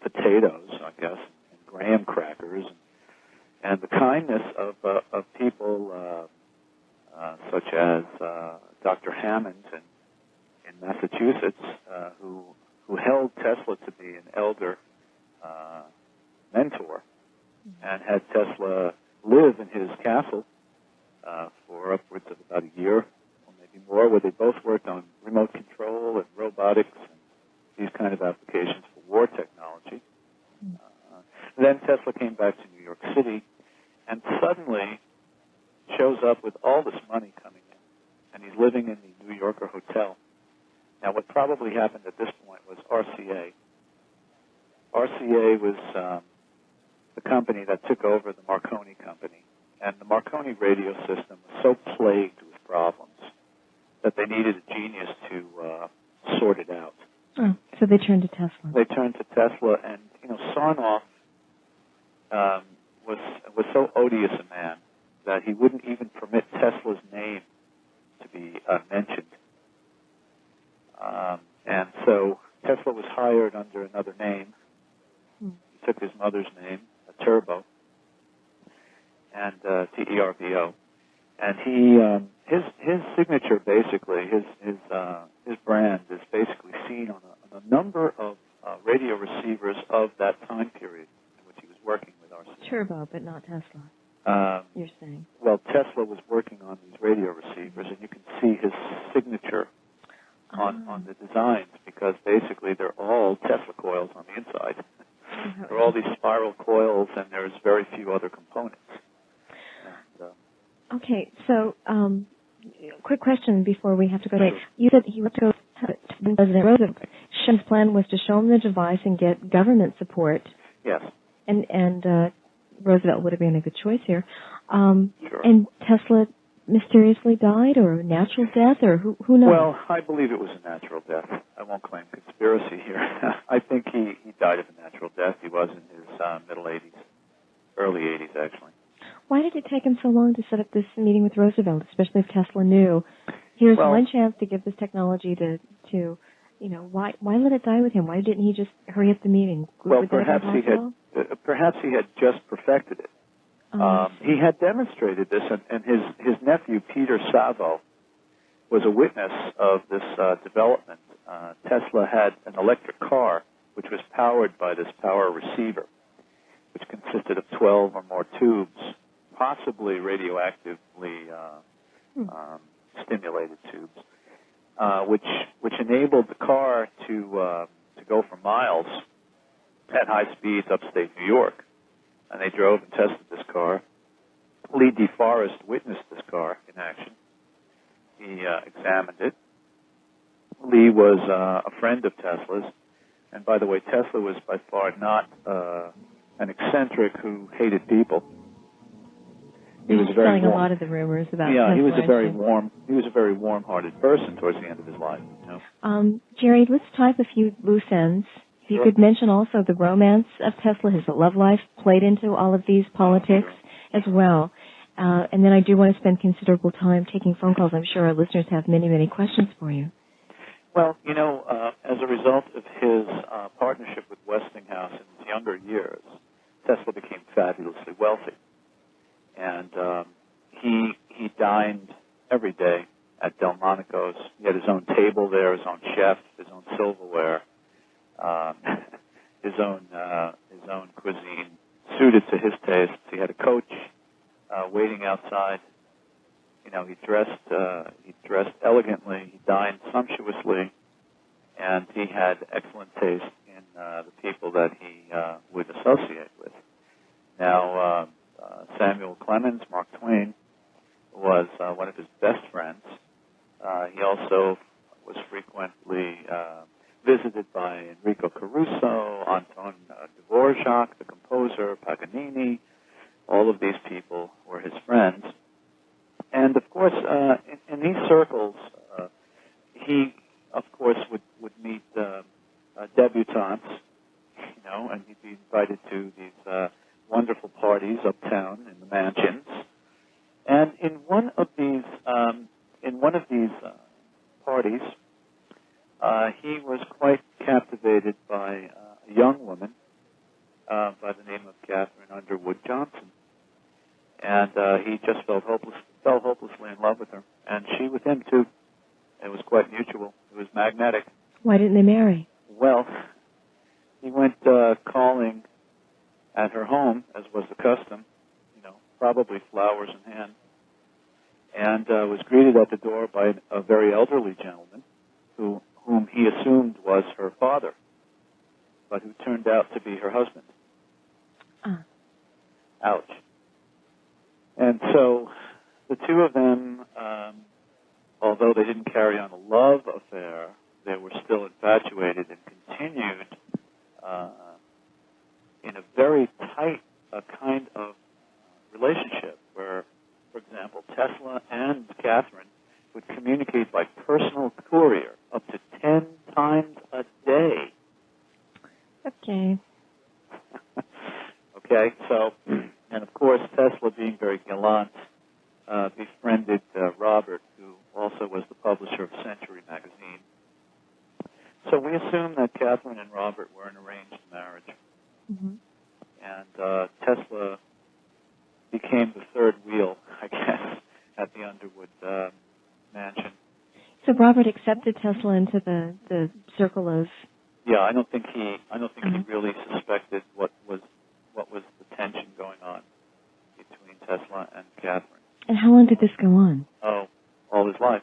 potatoes, I guess, and graham crackers, and the kindness of people such as Dr. Hammond in Massachusetts, who held Tesla to be an elder mentor, and had Tesla live in his castle for upwards of about a year, or maybe more, where they both worked on remote control and robotics and these kind of applications for war technology. Then Tesla came back to New York City and suddenly shows up with all this money coming in, and he's living in the New Yorker hotel. Now, what probably happened at this point was RCA. RCA was the company that took over the Marconi company, and the Marconi radio system was so plagued with problems that they needed a genius to sort it out. Oh, so they turned to Tesla. They turned to Tesla, and Sarnoff was so odious a man that he wouldn't even permit Tesla's name to be mentioned. And so Tesla was hired under another name. He took his mother's name, Turbo, and T-E-R-B-O. And his signature, basically, his brand is basically seen on a number of radio receivers of that time period in which he was working with RCA. Turbo, but not Tesla. You're saying? Well, Tesla was working on these radio receivers, and you can see his signature on the designs, because basically they're all Tesla coils on the inside. There are all these spiral coils, and there's very few other components. And Okay, so quick question before we have to go to. You said he went to go to President Roosevelt. His plan was to show him the device and get government support. Yes. And Roosevelt would have been a good choice here. Sure. And Tesla mysteriously died, or natural death, or who knows? Well, I believe it was a natural death. I won't claim conspiracy here. I think he died of a natural death. He was in his middle 80s, early 80s, actually. Why did it take him so long to set up this meeting with Roosevelt, especially if Tesla knew here's one chance to give this technology to why let it die with him? Why didn't he just hurry up the meeting? Well, perhaps he had just perfected it. He had demonstrated this, and his nephew Peter Savo was a witness of this development. Tesla had an electric car which was powered by this power receiver, which consisted of 12 or more tubes, possibly radioactively stimulated tubes, which enabled the car to go for miles at high speeds upstate New York. And they drove and tested this car. Lee DeForest witnessed this car in action. He examined it. Lee was a friend of Tesla's. And by the way, Tesla was by far not an eccentric who hated people. He was very warm. A lot of the rumors about Tesla. He was a very warm-hearted person towards the end of his life. You know? Jerry, let's tie up a few loose ends. If you could mention also the romance of Tesla, his love life played into all of these politics as well. And then I do want to spend considerable time taking phone calls. I'm sure our listeners have many, many questions for you. Well, as a result of his partnership with Westinghouse in his younger years, Tesla became fabulously wealthy. And he dined every day at Delmonico's. He had his own table there, his own chef, his own silverware. His own cuisine suited to his tastes. He had a coach waiting outside. He dressed elegantly. He dined sumptuously, and he had excellent taste in the people that he would associate with. Now, Samuel Clemens, Mark Twain, was one of his best friends. He also was frequently visited by Enrico Caruso, Anton Dvorak, the composer, Paganini. All of these people were his friends. And, of course, in these circles, he, of course, would meet debutantes, and he'd be invited to these wonderful parties uptown in the mansions. And in one of these parties, he was quite captivated by a young woman by the name of Catherine Underwood Johnson, and he just fell hopelessly in love with her, and she with him too. It was quite mutual. It was magnetic. Why didn't they marry? Well, he went calling at her home, as was the custom, probably flowers in hand, and was greeted at the door by a very elderly gentleman whom he assumed was her father, but who turned out to be her husband. Ouch. And so the two of them, although they didn't carry on a love affair, they were still infatuated and continued in a very tight kind of relationship where, for example, Tesla and Catherine would communicate by personal courier up to 10 times a day. Okay. Okay, so, and of course, Tesla, being very gallant, befriended Robert, who also was the publisher of Century magazine. So we assume that Catherine and Robert were an arranged marriage. Mm-hmm. And Tesla became the third wheel, I guess, at the Underwood mansion. So Robert accepted Tesla into the circle of. Yeah, I don't think he really suspected what was the tension going on between Tesla and Catherine. And how long did this go on? Oh, all his life.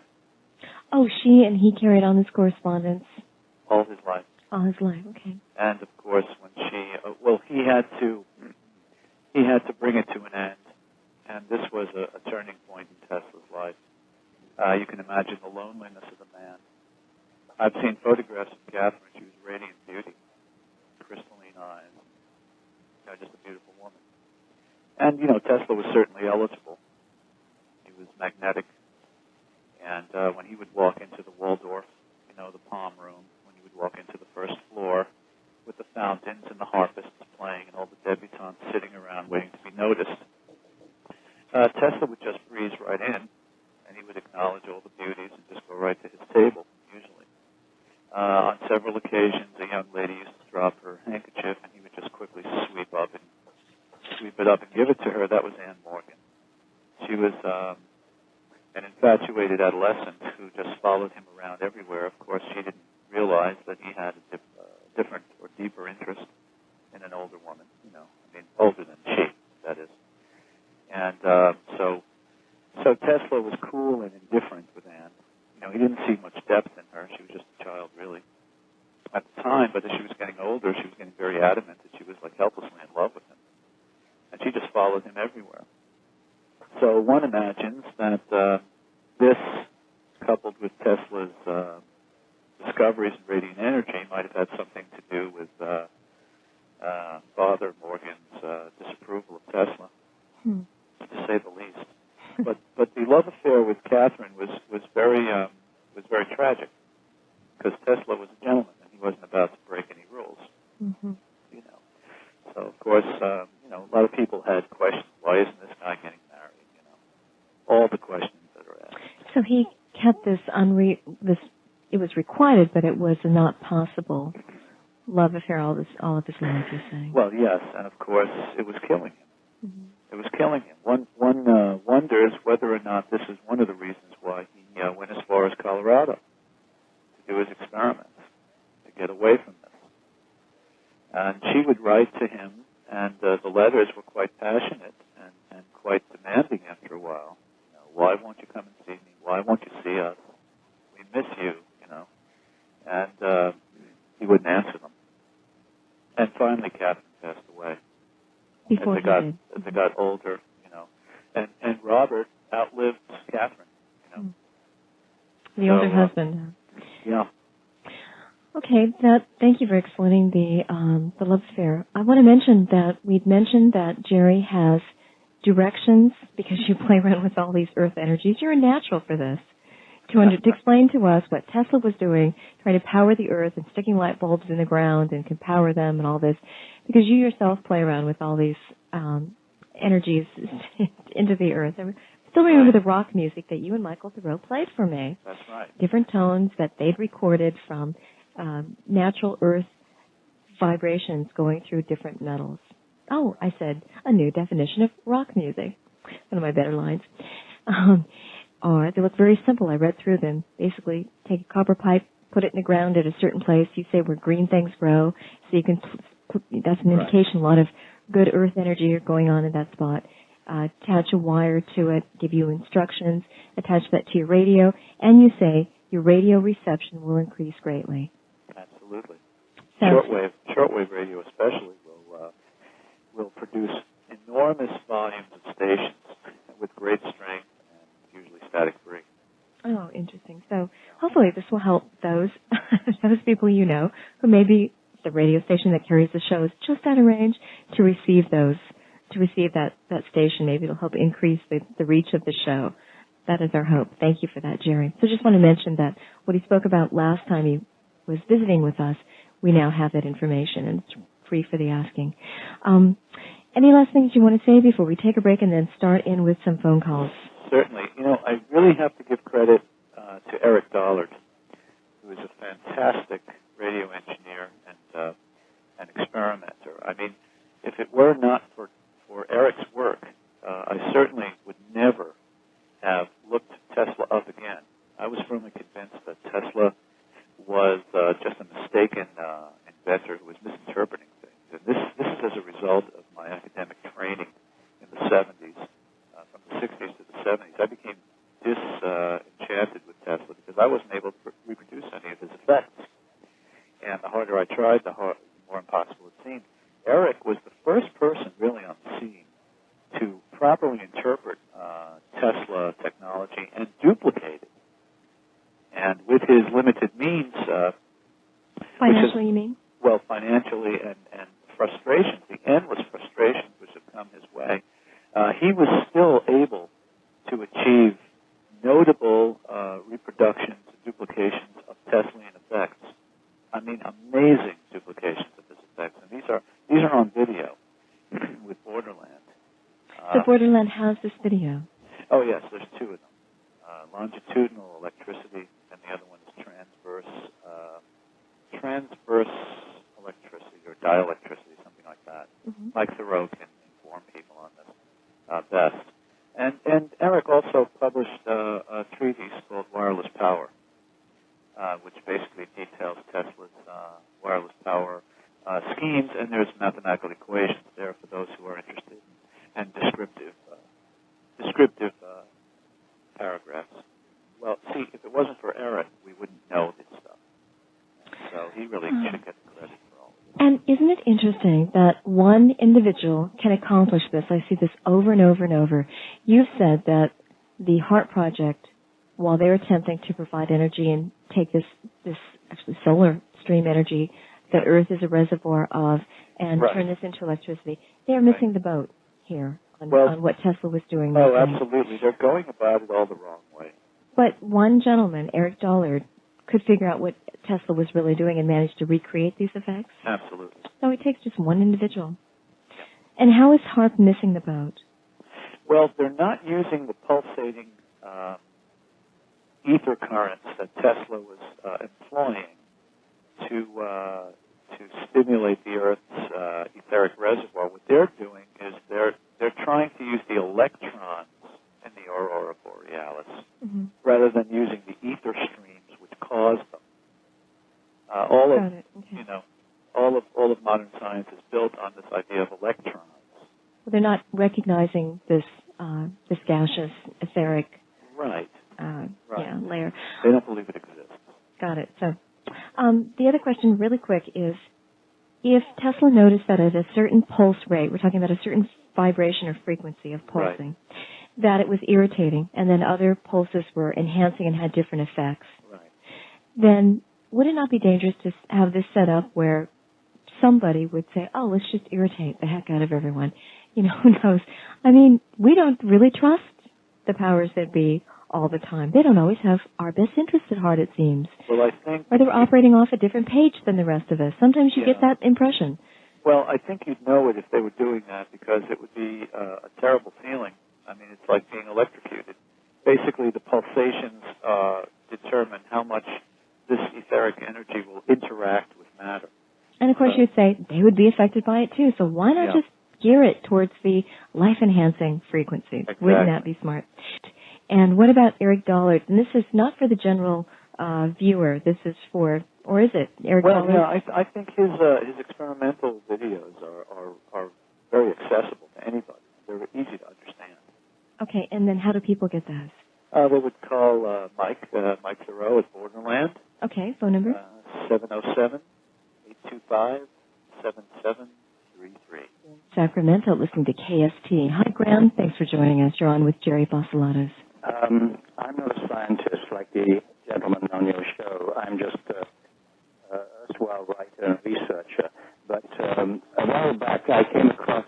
Oh, she and he carried on this correspondence. All his life. All his life, okay. And of course, when she, he had to bring it to an end And this was a turning point in Tesla's life. You can imagine the loneliness of the man. I've seen photographs of Catherine. She was radiant beauty, crystalline eyes, just a beautiful woman. And, Tesla was certainly eligible. He was magnetic. And when he would walk into the Waldorf, the Palm Room, when he would walk into the first floor with the fountains and the harpists playing and all the debutantes sitting around waiting to be noticed, Tesla would just breeze right in, and he would acknowledge all the beauties and just go right to his table, usually. On several occasions, a young lady used to drop her handkerchief, and he would just quickly sweep it up and give it to her. That was Anne Morgan. She was an infatuated adolescent who just followed him around everywhere. Of course, she didn't realize that he had a different or deeper interest in an older woman, older than she, that is. And so Tesla was cool and indifferent with Anne. He didn't see much depth in her. She was just a child, really, at the time. But as she was getting older, she was getting very adamant that she was helplessly in love with him. And she just followed him everywhere. So one imagines that this, coupled with Tesla's discoveries in radiant energy, might have had something to do with Father Morgan's disapproval of Tesla, to say the least. But the love affair with Catherine was very tragic, because Tesla was a gentleman and he wasn't about to break any rules. Mm-hmm. So of course, a lot of people had questions. Why isn't this guy getting married? All the questions that are asked. So he kept this it was requited, but it was not possible love affair all of his life, you're saying. Well, yes, and of course it was killing him. Mm-hmm. It was killing him. One wonders whether or not this is one of the reasons why he went as far as Colorado to do his experiments, to get away from this. And she would write to him, and the letters were quite passionate and quite demanding after a while. Why won't you come and see me? Why won't you see us? We miss you, And he wouldn't answer them. And finally, Catherine passed away. Before as they got older, and Robert outlived Catherine, The older husband. Yeah. Okay, thank you for explaining the love affair. I want to mention that we'd mentioned that Jerry has directions because you play around with all these earth energies. You're a natural for this. To explain to us what Tesla was doing, trying to power the earth and sticking light bulbs in the ground and can power them and all this, because you yourself play around with all these energies into the earth. I still remember the rock music that you and Michael Thoreau played for me. That's right. Different tones that they'd recorded from natural earth vibrations going through different metals. Oh, I said a new definition of rock music. One of my better lines. They look very simple. I read through them. Basically, take a copper pipe, put it in the ground at a certain place. You say where green things grow, so you can. That's an indication a lot of good earth energy are going on in that spot. Attach a wire to it, give you instructions, attach that to your radio, and you say your radio reception will increase greatly. Absolutely. So, Shortwave radio especially will produce enormous volumes of stations with great strength and usually static free. Oh, interesting. So hopefully this will help those people who maybe the radio station that carries the show is just out of range to receive that station. Maybe it'll help increase the reach of the show. That is our hope. Thank you for that, Jerry. So just want to mention that what he spoke about last time he was visiting with us, we now have that information, and it's free for the asking. Any last things you want to say before we take a break and then start in with some phone calls? Certainly. I really have to give credit to Eric Dollard, who is a fantastic radio engineer and experimenter. I mean, if it were not for Eric's work, I certainly would never have looked Tesla up again. I was firmly convinced that Tesla was just a mistaken inventor who was misinterpreting things. And this is as a result of my academic training in the 70s. From the 60s to the 70s, I became disenchanted with Tesla because I wasn't able to reproduce any of his effects. And the harder I tried, the more impossible it seemed. Eric was the first person really on the scene to properly interpret Tesla technology and duplicate it. And with his limited means, financially, you mean? Well, financially and frustrations, the endless frustrations which have come his way, he was still able to achieve notable reproductions and duplications of Teslean effects. I mean, amazing duplications of his effects, and these are on video with Borderland. So Borderland has this video. Oh yes, there's two of them: longitudinal electricity, and the other one is transverse electricity or dielectricity, something like that. Mm-hmm. Mike Thoreau can inform people on this best. And Eric also published a treatise called Wireless Power, which basically details Tesla's wireless power schemes, and there's mathematical equations there for those who are interested, and descriptive paragraphs. Well, see, if it wasn't for Eric, we wouldn't know this stuff. So he really should get the credit for all of it. And isn't it interesting that one individual can accomplish this? I see this over and over and over. You've said that the HEART project, while they're attempting to provide energy and take this actually solar stream energy that Earth is a reservoir of and turn this into electricity, they're missing the boat here on what Tesla was doing. Oh, absolutely. They're going about it all the wrong way. But one gentleman, Eric Dollard, could figure out what Tesla was really doing and managed to recreate these effects? Absolutely. So it takes just one individual. And how is HARP missing the boat? Well, they're not using the pulsating ether currents that Tesla was employing to stimulate the Earth's etheric reservoir. What they're doing is they're trying to use the electrons in the aurora borealis rather than using the ether streams which cause them. All of modern science is built on this idea of electrons. Well, they're not recognizing this gaseous etheric layer. They don't believe it exists. Got it. So the other question really quick is, if Tesla noticed that at a certain pulse rate, we're talking about a certain vibration or frequency of pulsing, that it was irritating, and then other pulses were enhancing and had different effects, then would it not be dangerous to have this set up where somebody would say, oh, let's just irritate the heck out of everyone? You know, who knows? I mean, we don't really trust the powers that be all the time. They don't always have our best interests at heart, it seems. Well, I think... Or they're operating off a different page than the rest of us. Sometimes you get that impression. Well, I think you'd know it if they were doing that, because it would be a terrible feeling. I mean, it's like being electrocuted. Basically, the pulsations determine how much this etheric energy will interact with matter. And, of course, you'd say they would be affected by it, too. So why not just gear it towards the life-enhancing frequencies? Exactly. Wouldn't that be smart? And what about Eric Dollard? And this is not for the general viewer. This is for, or is it, Eric Dollard? Well, yeah, I think his experimental videos are very accessible to anybody. They're easy to understand. Okay, and then how do people get those? They would call Mike Thoreau at Borderland. Okay, phone number? 707-825-7733. Sacramento, listening to KST. Hi, Graham. Thanks for joining us. You're on with Jerry Bassalatos. I'm not a scientist like the gentleman on your show. I'm just a swell writer and researcher. But a while back, I came across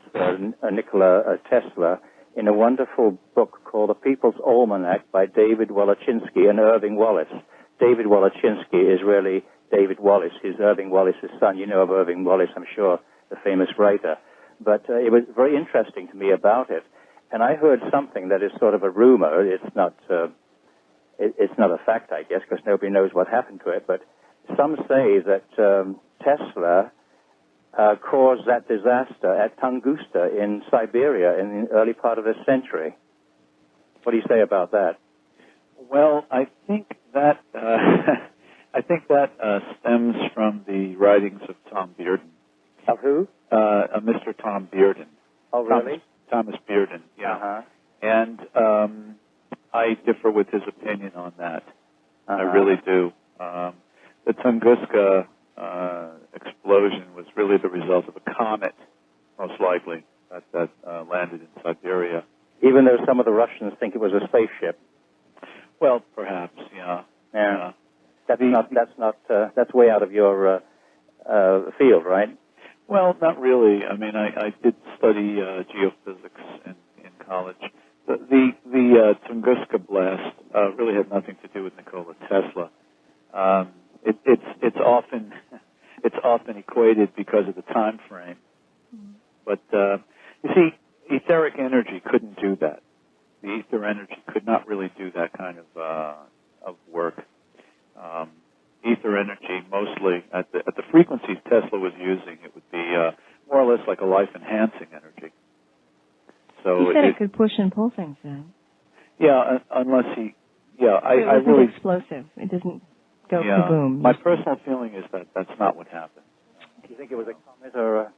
Nikola Tesla in a wonderful book called The People's Almanac by David Wolochinsky and Irving Wallace. David Wolochinsky is really David Wallace. He's Irving Wallace's son. You know of Irving Wallace, I'm sure, the famous writer. But it was very interesting to me about it. And I heard something that is sort of a rumor. It's not a fact, I guess, because nobody knows what happened to it. But some say that Tesla caused that disaster at Tunguska in Siberia in the early part of this century. What do you say about that? Well, I think that stems from the writings of Tom Bearden. Of who? Mr. Tom Bearden. Oh, really? Thomas Bearden, yeah. Uh-huh. And I differ with his opinion on that. I really do. The Tunguska explosion was really the result of a comet, most likely, that landed in Siberia. even though some of the Russians think it was a spaceship. Well, perhaps, yeah. Yeah. That's way out of your field, right? Well, not really. I mean, I did study geophysics in college. The Tunguska blast really had nothing to do with Nikola Tesla. It's often equated because of the time frame. But you see, etheric energy couldn't do that. The ether energy could not really do that kind of work. Ether energy, mostly at the frequencies Tesla was using, it would be more or less like a life-enhancing energy. So he said it could push and pull things then. Yeah, unless he. Yeah, I really. It wasn't explosive. It doesn't go kaboom. My personal feeling is that that's not what happened. Do you think it was a comet or a?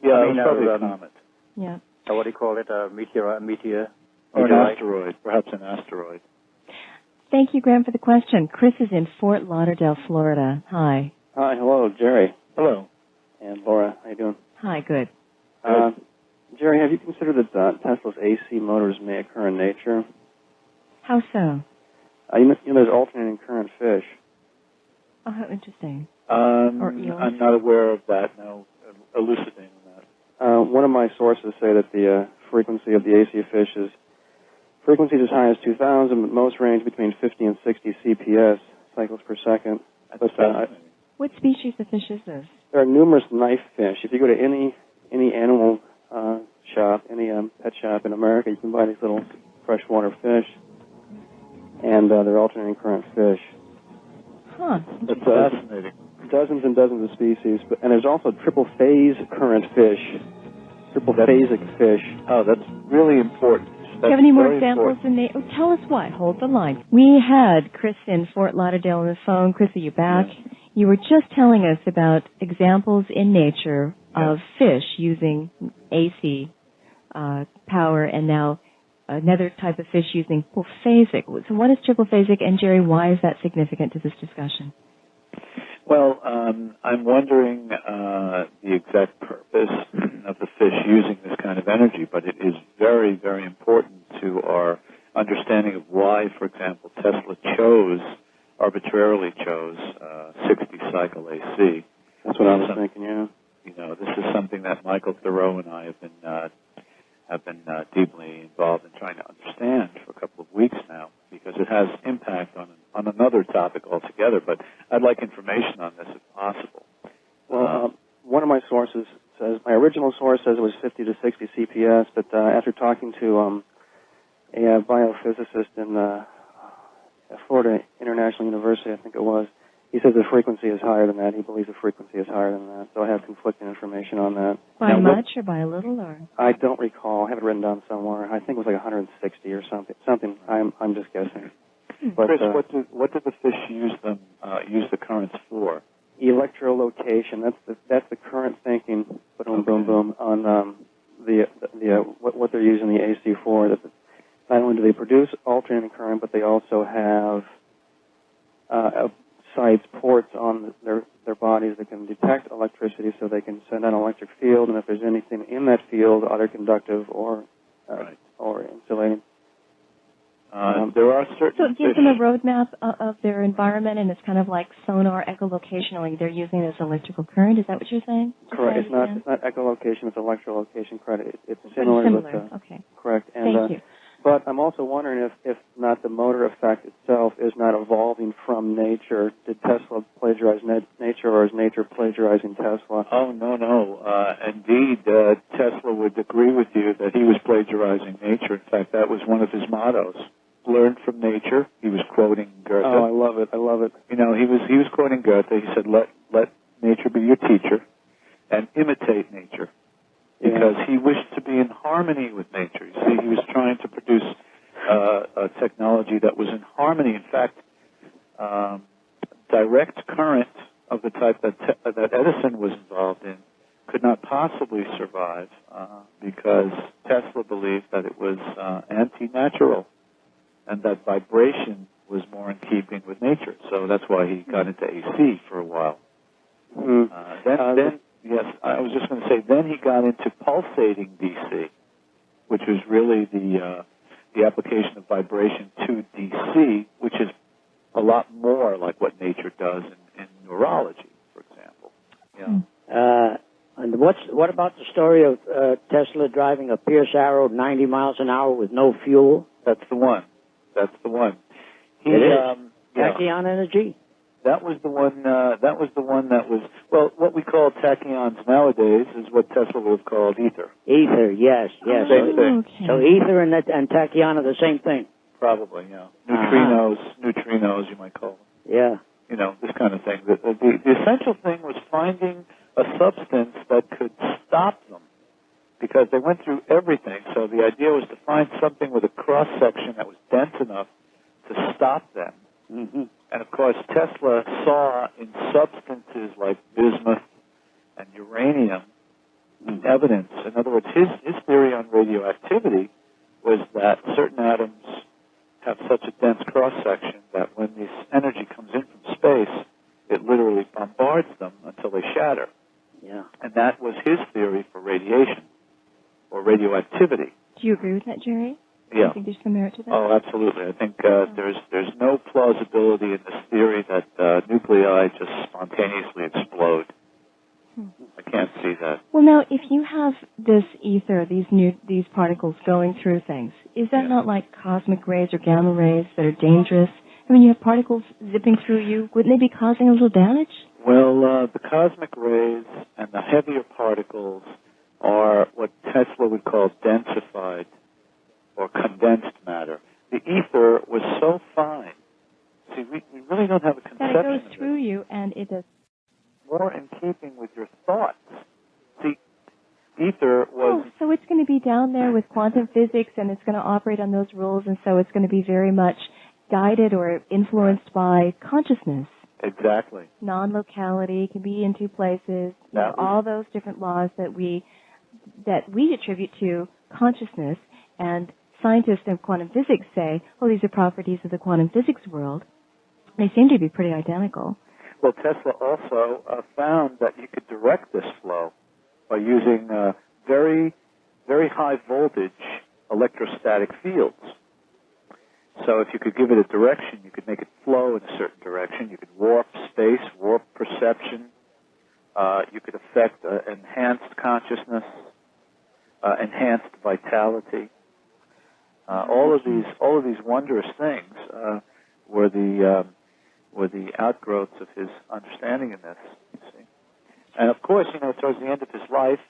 Yeah, it was probably a comet. Yeah. Or what do you call it? A meteor? Or an asteroid, perhaps an asteroid. Thank you, Graham, for the question. Chris is in Fort Lauderdale, Florida. Hi. Hi, hello, Jerry. Hello. And Laura, how you doing? Hi, good. Jerry, have you considered that Tesla's AC motors may occur in nature? How so? You know, there's alternating current fish. Oh, how interesting. Or eels? I'm not aware of that. No, elucidating that. One of my sources say that the frequency of the AC fish is frequencies as high as 2,000, but most range between 50 and 60 CPS, cycles per second. What species of fish is this? There are numerous knife fish. If you go to any animal shop, any pet shop in America, you can buy these little freshwater fish, and they're alternating current fish. Huh. That's fascinating. Dozens and dozens of species, and there's also triple phase current fish, triple phasic fish. Oh, that's really important. Do you have any more examples? Tell us what. Hold the line. We had Chris in Fort Lauderdale on the phone. Chris, are you back? Yes. You were just telling us about examples in nature of fish using AC power, and now another type of fish using triple-phasic. So what is triple-phasic, and Jerry, why is that significant to this discussion? Well, I'm wondering the exact purpose of the fish using this kind of energy, but it is very, very important to our understanding of why, for example, Tesla arbitrarily chose 60 cycle AC. That's what I was thinking, yeah. You know, this is something that Michael Thoreau and I have been deeply involved in trying to understand for a couple of weeks now, because it has impact on another topic altogether. But I'd like information on this if possible. Well, one of my sources says, my original source says it was 50 to 60 CPS, but after talking to a biophysicist in Florida International University, I think it was, he says the frequency is higher than that. He believes the frequency is higher than that. So I have conflicting information on that. By much or by a little, or? I don't recall. I have it written down somewhere. I think it was like 160 or something. I'm just guessing. But, Chris, what did the fish use the currents for? Electrolocation. That's the current thinking. Boom, boom, boom on what they're using the AC for. That not only do they produce alternating current, but they also have sites, ports on their bodies that can detect electricity, so they can send an electric field, and if there's anything in that field, either conductive or insulating. There are certain. So it gives them a roadmap of their environment, and it's kind of like sonar echolocationally. They're using this electrical current. Is that what you're saying? Correct. It's not echolocation. It's electrolocation. Correct. It's similar. Okay. Correct. And, thank you. But I'm also wondering if not the motor effect itself is not evolving from nature. Did Tesla plagiarize nature, or is nature plagiarizing Tesla? Oh, no. Indeed, Tesla would agree with you that he was plagiarizing nature. In fact, that was one of his mottos. Learn from nature. He was quoting Goethe. Oh, I love it. You know, he was quoting Goethe. He said, let nature be your teacher and imitate nature. Because he wished to be in harmony with nature. You see, he was trying to produce a technology that was in harmony. In fact, direct current of the type that Edison was involved in could not possibly survive because Tesla believed that it was anti-natural and that vibration was more in keeping with nature. So that's why he got into AC for a while. Then, yes, I was just going to say, then he got into pulsating DC. which is really the application of vibration to DC, which is a lot more like what nature does in neurology, for example. Yeah. And what about the story of Tesla driving a Pierce Arrow 90 miles an hour with no fuel? That's the one. It is? Tachyon energy? That was the one that was, well, what we call tachyons nowadays is what Tesla would have called ether. Ether, yes. Same thing. Okay. So ether and tachyon are the same thing? Probably, yeah. Neutrinos, you might call them. Yeah. You know, this kind of thing. The essential thing was finding a substance that could stop them, because they went through everything. So the idea was to find something with a cross-section that was dense enough to stop them. Mm-hmm. And, of course, Tesla saw in substances like bismuth and uranium evidence. In other words, his theory on radioactivity was that certain atoms have such a dense cross-section that when this energy comes in from space, it literally bombards them until they shatter. Yeah. And that was his theory for radiation or radioactivity. Do you agree with that, Jerry? Yeah. I think there's some merit to that. Oh, absolutely. I think there's no plausibility in this theory that nuclei just spontaneously explode. I can't see that. Well, now, if you have this ether, these particles going through things, is that not like cosmic rays or gamma rays that are dangerous? I mean, you have particles zipping through you. Wouldn't they be causing a little damage? Well, the cosmic rays and the heavier particles are what Tesla would call densified or condensed matter. The ether was so fine. See, we really don't have a conception that it goes of through it. you and it does. More in keeping with your thoughts. See, ether was... Oh, so it's going to be down there with quantum physics and it's going to operate on those rules, and so it's going to be very much guided or influenced by consciousness. Exactly. Non-locality, can be in two places. All those different laws that we attribute to consciousness, and scientists of quantum physics say, oh, these are properties of the quantum physics world. They seem to be pretty identical. Well, Tesla also found that you could direct this flow by using very, very high voltage electrostatic fields. So if you could give it a direction, you could make it flow in a certain direction. You could warp space, warp perception. You could affect enhanced consciousness, enhanced vitality. All of these wondrous things were the outgrowths of his understanding in this. You see, and of course, towards the end of his life,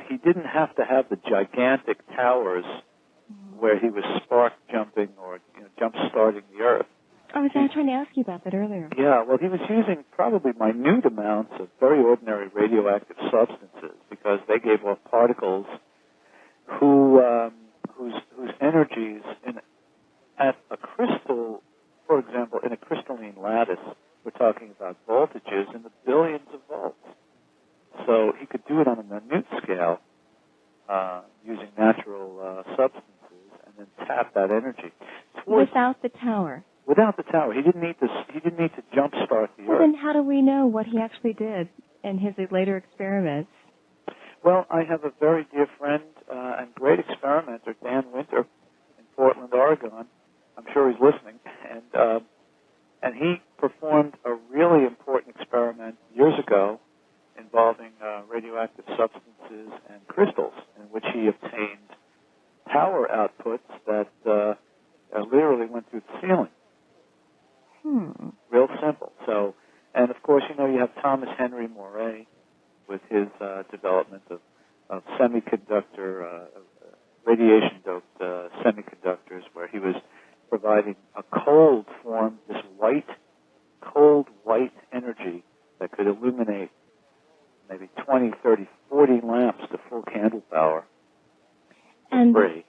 he didn't have to have the gigantic towers where he was spark jumping or jump starting the Earth. I was trying to ask you about that earlier. Yeah, well, he was using probably minute amounts of very ordinary radioactive substances because they gave off particles whose energies at a crystal, for example, in a crystalline lattice, we're talking about voltages in the billions of volts. So he could do it on a minute scale using natural substances and then tap that energy. Without the tower. Without the tower, he didn't need to jumpstart the Earth. Well, then how do we know what he actually did in his later experiments? Well, I have a very dear friend and great experimenter, Dan Winter, in Portland, Oregon. I'm sure he's listening, and he performed a really important experiment years ago involving radioactive substances and crystals, in which he obtained power outputs that literally went through the ceiling. Real simple. So, and of course, you have Thomas Henry Moray with his development of semiconductor, radiation-doped semiconductors, where he was providing a cold form, this cold white energy that could illuminate maybe 20, 30, 40 lamps to full candle power. And free.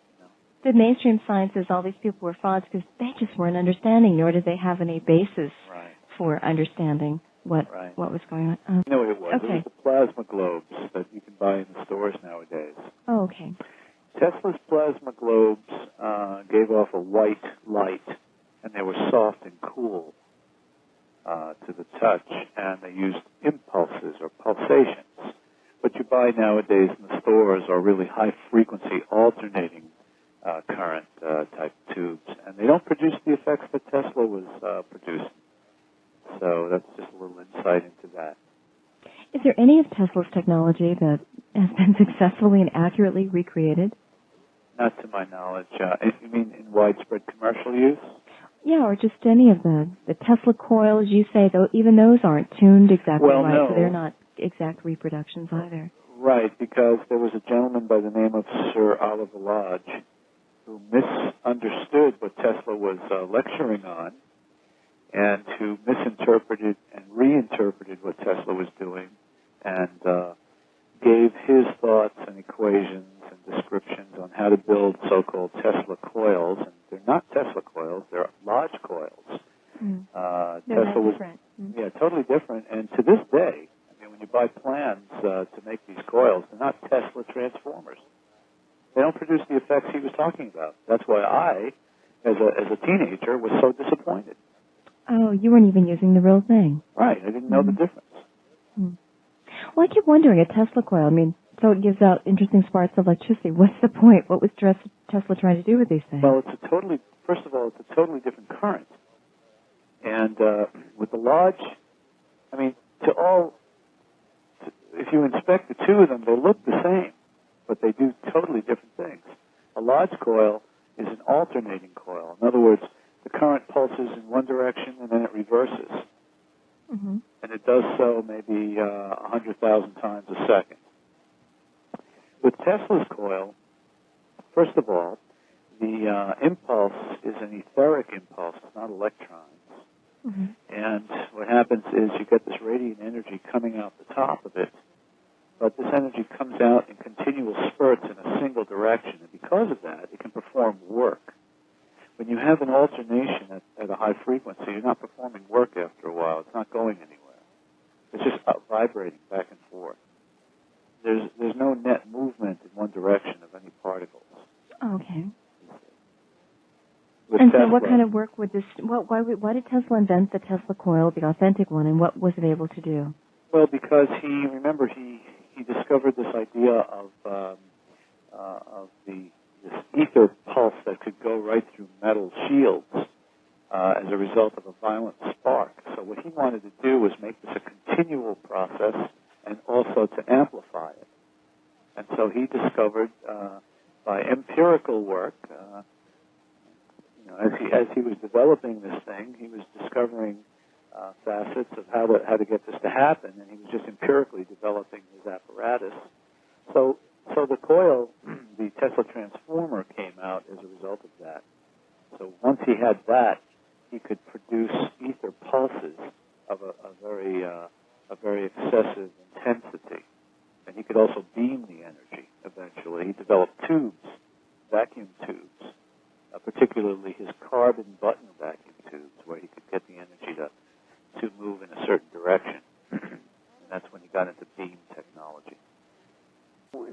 The mainstream sciences, all these people were frauds because they just weren't understanding, nor did they have any basis for understanding what was going on. You know what it was? Okay. It was the plasma globes that you can buy in the stores nowadays. Oh, okay. Tesla's plasma globes gave off a white light, and they were soft and cool to the touch, and they used impulses or pulsations. What you buy nowadays in the stores are really high-frequency alternating current type tubes, and they don't produce the effects that Tesla was producing. So that's just a little insight into that. Is there any of Tesla's technology that has been successfully and accurately recreated? Not to my knowledge. If you mean in widespread commercial use? Yeah, or just any of the Tesla coils, you say, though, even those aren't tuned exactly right, no. so they're not exact reproductions either. Right, because there was a gentleman by the name of Sir Oliver Lodge who misunderstood what Tesla was lecturing on, and who misinterpreted and reinterpreted what Tesla was doing, and gave his thoughts and equations and descriptions on how to build so-called Tesla coils. And they're not Tesla coils, they're Lodge coils. They're Tesla was different. Yeah, totally different. And to this day, I mean, when you buy plans to make these coils, they're not Tesla transformers. They don't produce the effects he was talking about. That's why I, as a teenager, was so disappointed. Oh, you weren't even using the real thing. Right, I didn't know the difference. Well, I keep wondering, a Tesla coil, I mean, so it gives out interesting sparks of electricity. What's the point? What was Tesla trying to do with these things? Well, first of all, it's a totally different current. And with the Lodge, I mean, if you inspect the two of them, they look the same, but they do totally different things. A Lodge coil is an alternating coil. In other words, the current pulses in one direction and then it reverses. Mm-hmm. And it does so maybe 100,000 times a second. With Tesla's coil, first of all, the impulse is an etheric impulse, it's not electrons. Mm-hmm. And what happens is you get this radiant energy coming out the top of it, but this energy comes out in continual spurts in a single direction, and because of that, it can perform work. When you have an alternation at a high frequency, you're not performing work after a while. It's not going anywhere. It's just vibrating back and forth. There's no net movement in one direction of any particles. Okay. With And Tesla, so what kind of work would this, why did Tesla invent the Tesla coil, the authentic one, and what was it able to do? Well, because he discovered this idea of this ether pulse that could go right through metal shields as a result of a violent spark. So what he wanted to do was make this a continual process and also to amplify it. And so he discovered by empirical work, as he was developing this thing, he was discovering facets of how to get this to happen, and he was just empirically developing his apparatus. So the coil, the Tesla transformer, came out as a result of that. So once he had that, he could produce ether pulses of a very excessive intensity, and he could also beam the energy. Eventually, he developed tubes, vacuum tubes, particularly his carbon button vacuum tubes, where he could get the energy to move in a certain direction. And that's when he got into beam technology.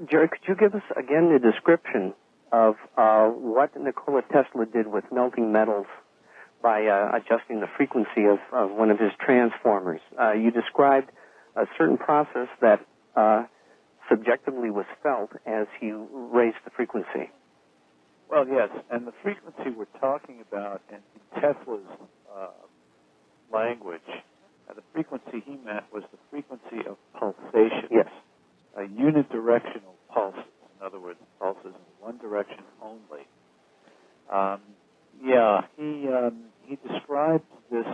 Jerry, could you give us again the description of what Nikola Tesla did with melting metals by adjusting the frequency of one of his transformers? You described a certain process that subjectively was felt as he raised the frequency. Well, yes, and the frequency we're talking about in Tesla's language, the frequency he meant was the frequency of pulsations. Yes. Unidirectional pulses. In other words, pulses in one direction only. He described this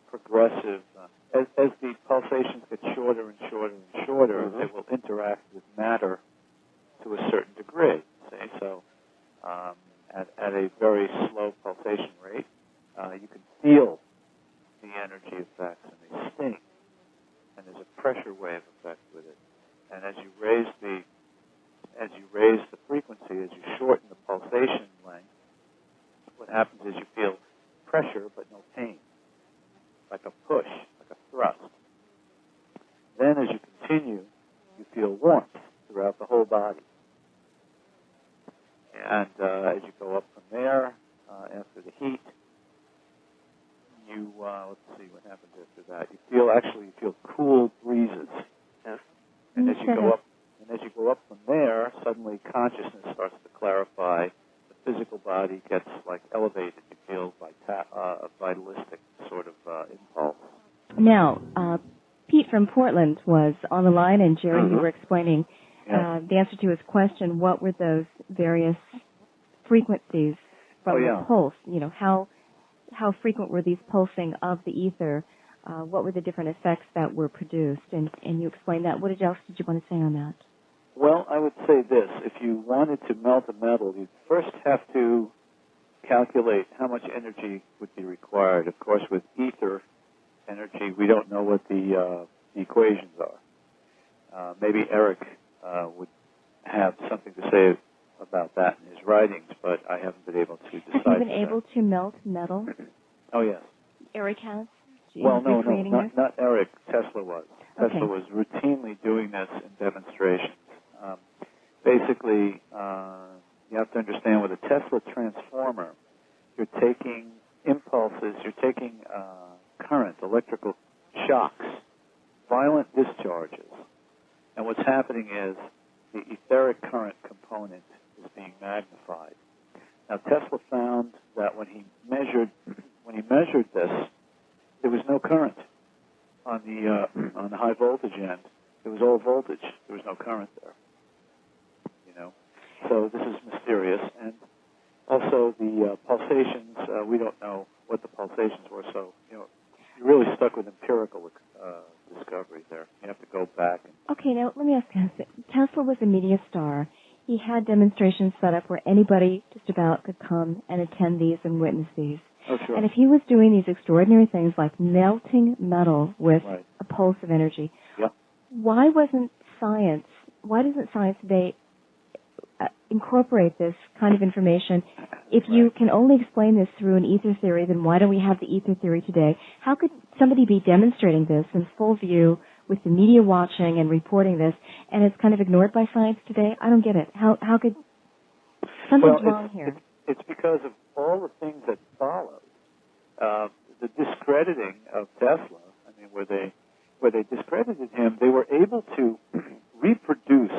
progressive, as the pulsations get shorter and shorter and shorter, they will interact with matter to a certain degree. So at a very slow pulsation rate, you can feel the energy effects, and they sting. And there's a pressure wave effect with it. And as you raise the frequency, as you shorten the pulsation length, what happens is you feel pressure but no pain, like a push, like a thrust. Then as you continue, you feel warmth throughout the whole body. And as you go up from there, after the heat, you let's see what happens after that. You feel cool breezes. Yes. And as you go up from there, suddenly consciousness starts to clarify. Now, Pete from Portland was on the line, and Jerry, you were explaining the answer to his question. What were those various frequencies from the pulse? You know, how frequent were these pulsing of the ether? What were the different effects that were produced? And you explained that. What else did you want to say on that? Well, I would say this. If you wanted to melt a metal, you'd first have to calculate how much energy would be required. Of course, with ether energy, we don't know what the equations are. Maybe Eric would have something to say about that in his writings, but I haven't been able to decide. Have you been able to melt metal? Oh, yes. Eric has? Well, no, not Eric. Tesla was. Okay. Tesla was routinely doing this in demonstrations. Basically, you have to understand with a Tesla transformer, you're taking impulses, you're taking current, electrical shocks, violent discharges. And what's happening is the etheric current component is being magnified. Now, Tesla found that when he measured this, there was no current on the high voltage end. It was all voltage. There was no current there. You know, so this is mysterious. And also the pulsations. We don't know what the pulsations were. So you're really stuck with empirical discovery there. You have to go back. Okay, now let me ask you this. Tesla was a media star. He had demonstrations set up where anybody just about could come and attend these and witness these. Oh, sure. And if he was doing these extraordinary things like melting metal with a pulse of energy, why doesn't science today incorporate this kind of information? If you can only explain this through an ether theory, then why don't we have the ether theory today? How could somebody be demonstrating this in full view with the media watching and reporting this, and it's kind of ignored by science today? I don't get it. How could something's wrong here? It's because of all the things that followed. The discrediting of Tesla, I mean, where they discredited him, they were able to reproduce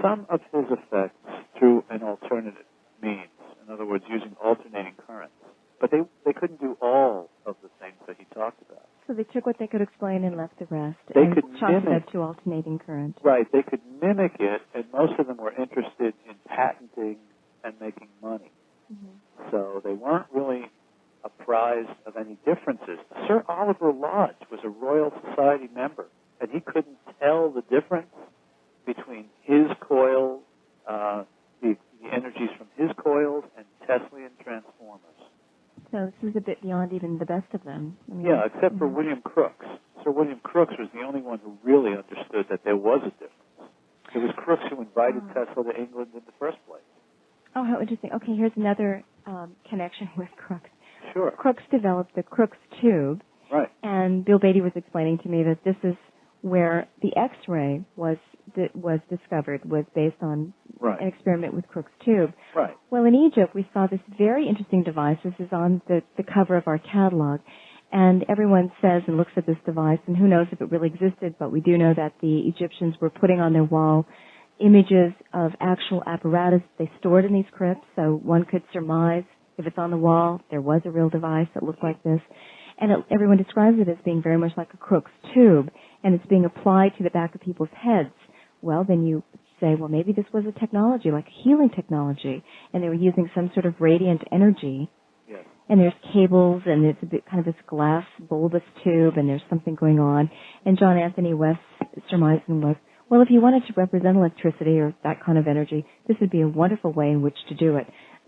some of his effects through an alternative means. In other words, using alternating currents. But they couldn't do all of the things that he talked about. So they took what they could explain and left the rest. They and could chalked it mimic up to alternating current. Right. They could mimic it, and most of them were interested in patenting and making money. Mm-hmm. So they weren't really apprised of any differences. Sir Oliver Lodge was a Royal Society member, and he couldn't tell the difference between his coils, the energies from his coils, and Teslian transformers. So this is a bit beyond even the best of them. I mean, except for William Crookes. Sir William Crookes was the only one who really understood that there was a difference. It was Crookes who invited Tesla to England in the first place. Oh, how interesting. Okay, here's another connection with Crookes. Sure. Crookes developed the Crookes tube. Right. And Bill Beatty was explaining to me that this is where the X-ray was discovered, was based on an experiment with Crookes tube. Right. Well, in Egypt, we saw this very interesting device. This is on the cover of our catalog. And everyone says and looks at this device, and who knows if it really existed, but we do know that the Egyptians were putting on their wall images of actual apparatus they stored in these crypts, so one could surmise if it's on the wall, there was a real device that looked like this. And everyone describes it as being very much like a Crookes tube, and it's being applied to the back of people's heads. Well, then you say, well, maybe this was a technology, like a healing technology, and they were using some sort of radiant energy. Yes. And there's cables, and it's a bit kind of this glass bulbous tube, and there's something going on. And John Anthony West's surmising was, well, if you wanted to represent electricity or that kind of energy, this would be a wonderful way in which to do it.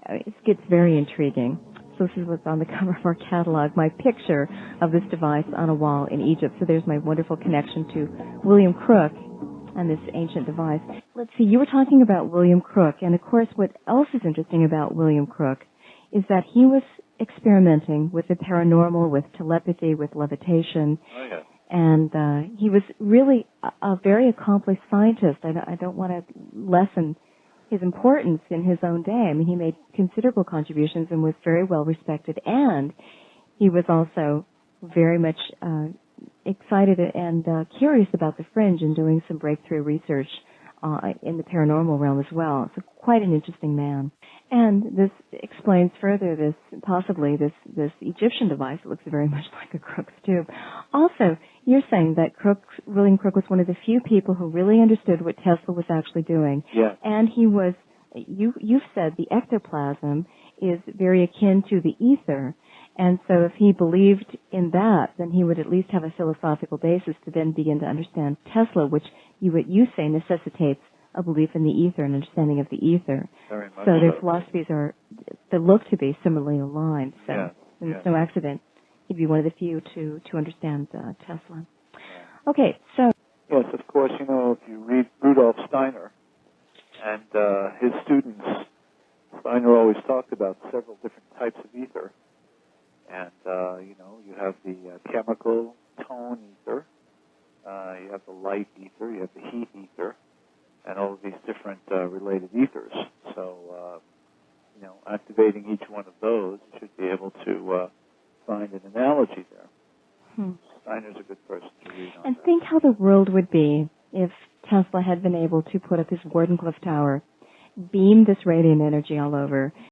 It gets very intriguing. So this is what's on the cover of our catalog, my picture of this device on a wall in Egypt. So there's my wonderful connection to William Crook and this ancient device. Let's see, you were talking about William Crook, and of course what else is interesting about William Crook is that he was experimenting with the paranormal, with telepathy, with levitation. Oh, yeah. And he was really a very accomplished scientist. I don't want to lessen his importance in his own day. I mean, he made considerable contributions and was very well respected. And he was also very much excited and curious about the fringe and doing some breakthrough research in the paranormal realm as well. So quite an interesting man. And this explains further possibly this Egyptian device that looks very much like a Crookes tube. Also, you're saying that William Crookes was one of the few people who really understood what Tesla was actually doing. Yes. And he was, you've said the ectoplasm is very akin to the ether. And so if he believed in that, then he would at least have a philosophical basis to then begin to understand Tesla, which you say necessitates a belief in the ether and understanding of the ether. Very much so their philosophies they look to be similarly aligned. So it's no accident he'd be one of the few to understand Tesla. Okay, so... Yes, of course, if you read Rudolf Steiner and his students, Steiner always talked about several different types of ether. And, you have the chemical tone ether, you have the light ether, you have the heat ether, and all of these different related ethers. So, activating each one of those, you should be able to find an analogy there. Steiner's a good person to read on And that. think how the world would be if Tesla had been able to put up his Wardenclyffe Tower, beam this radiant energy all over,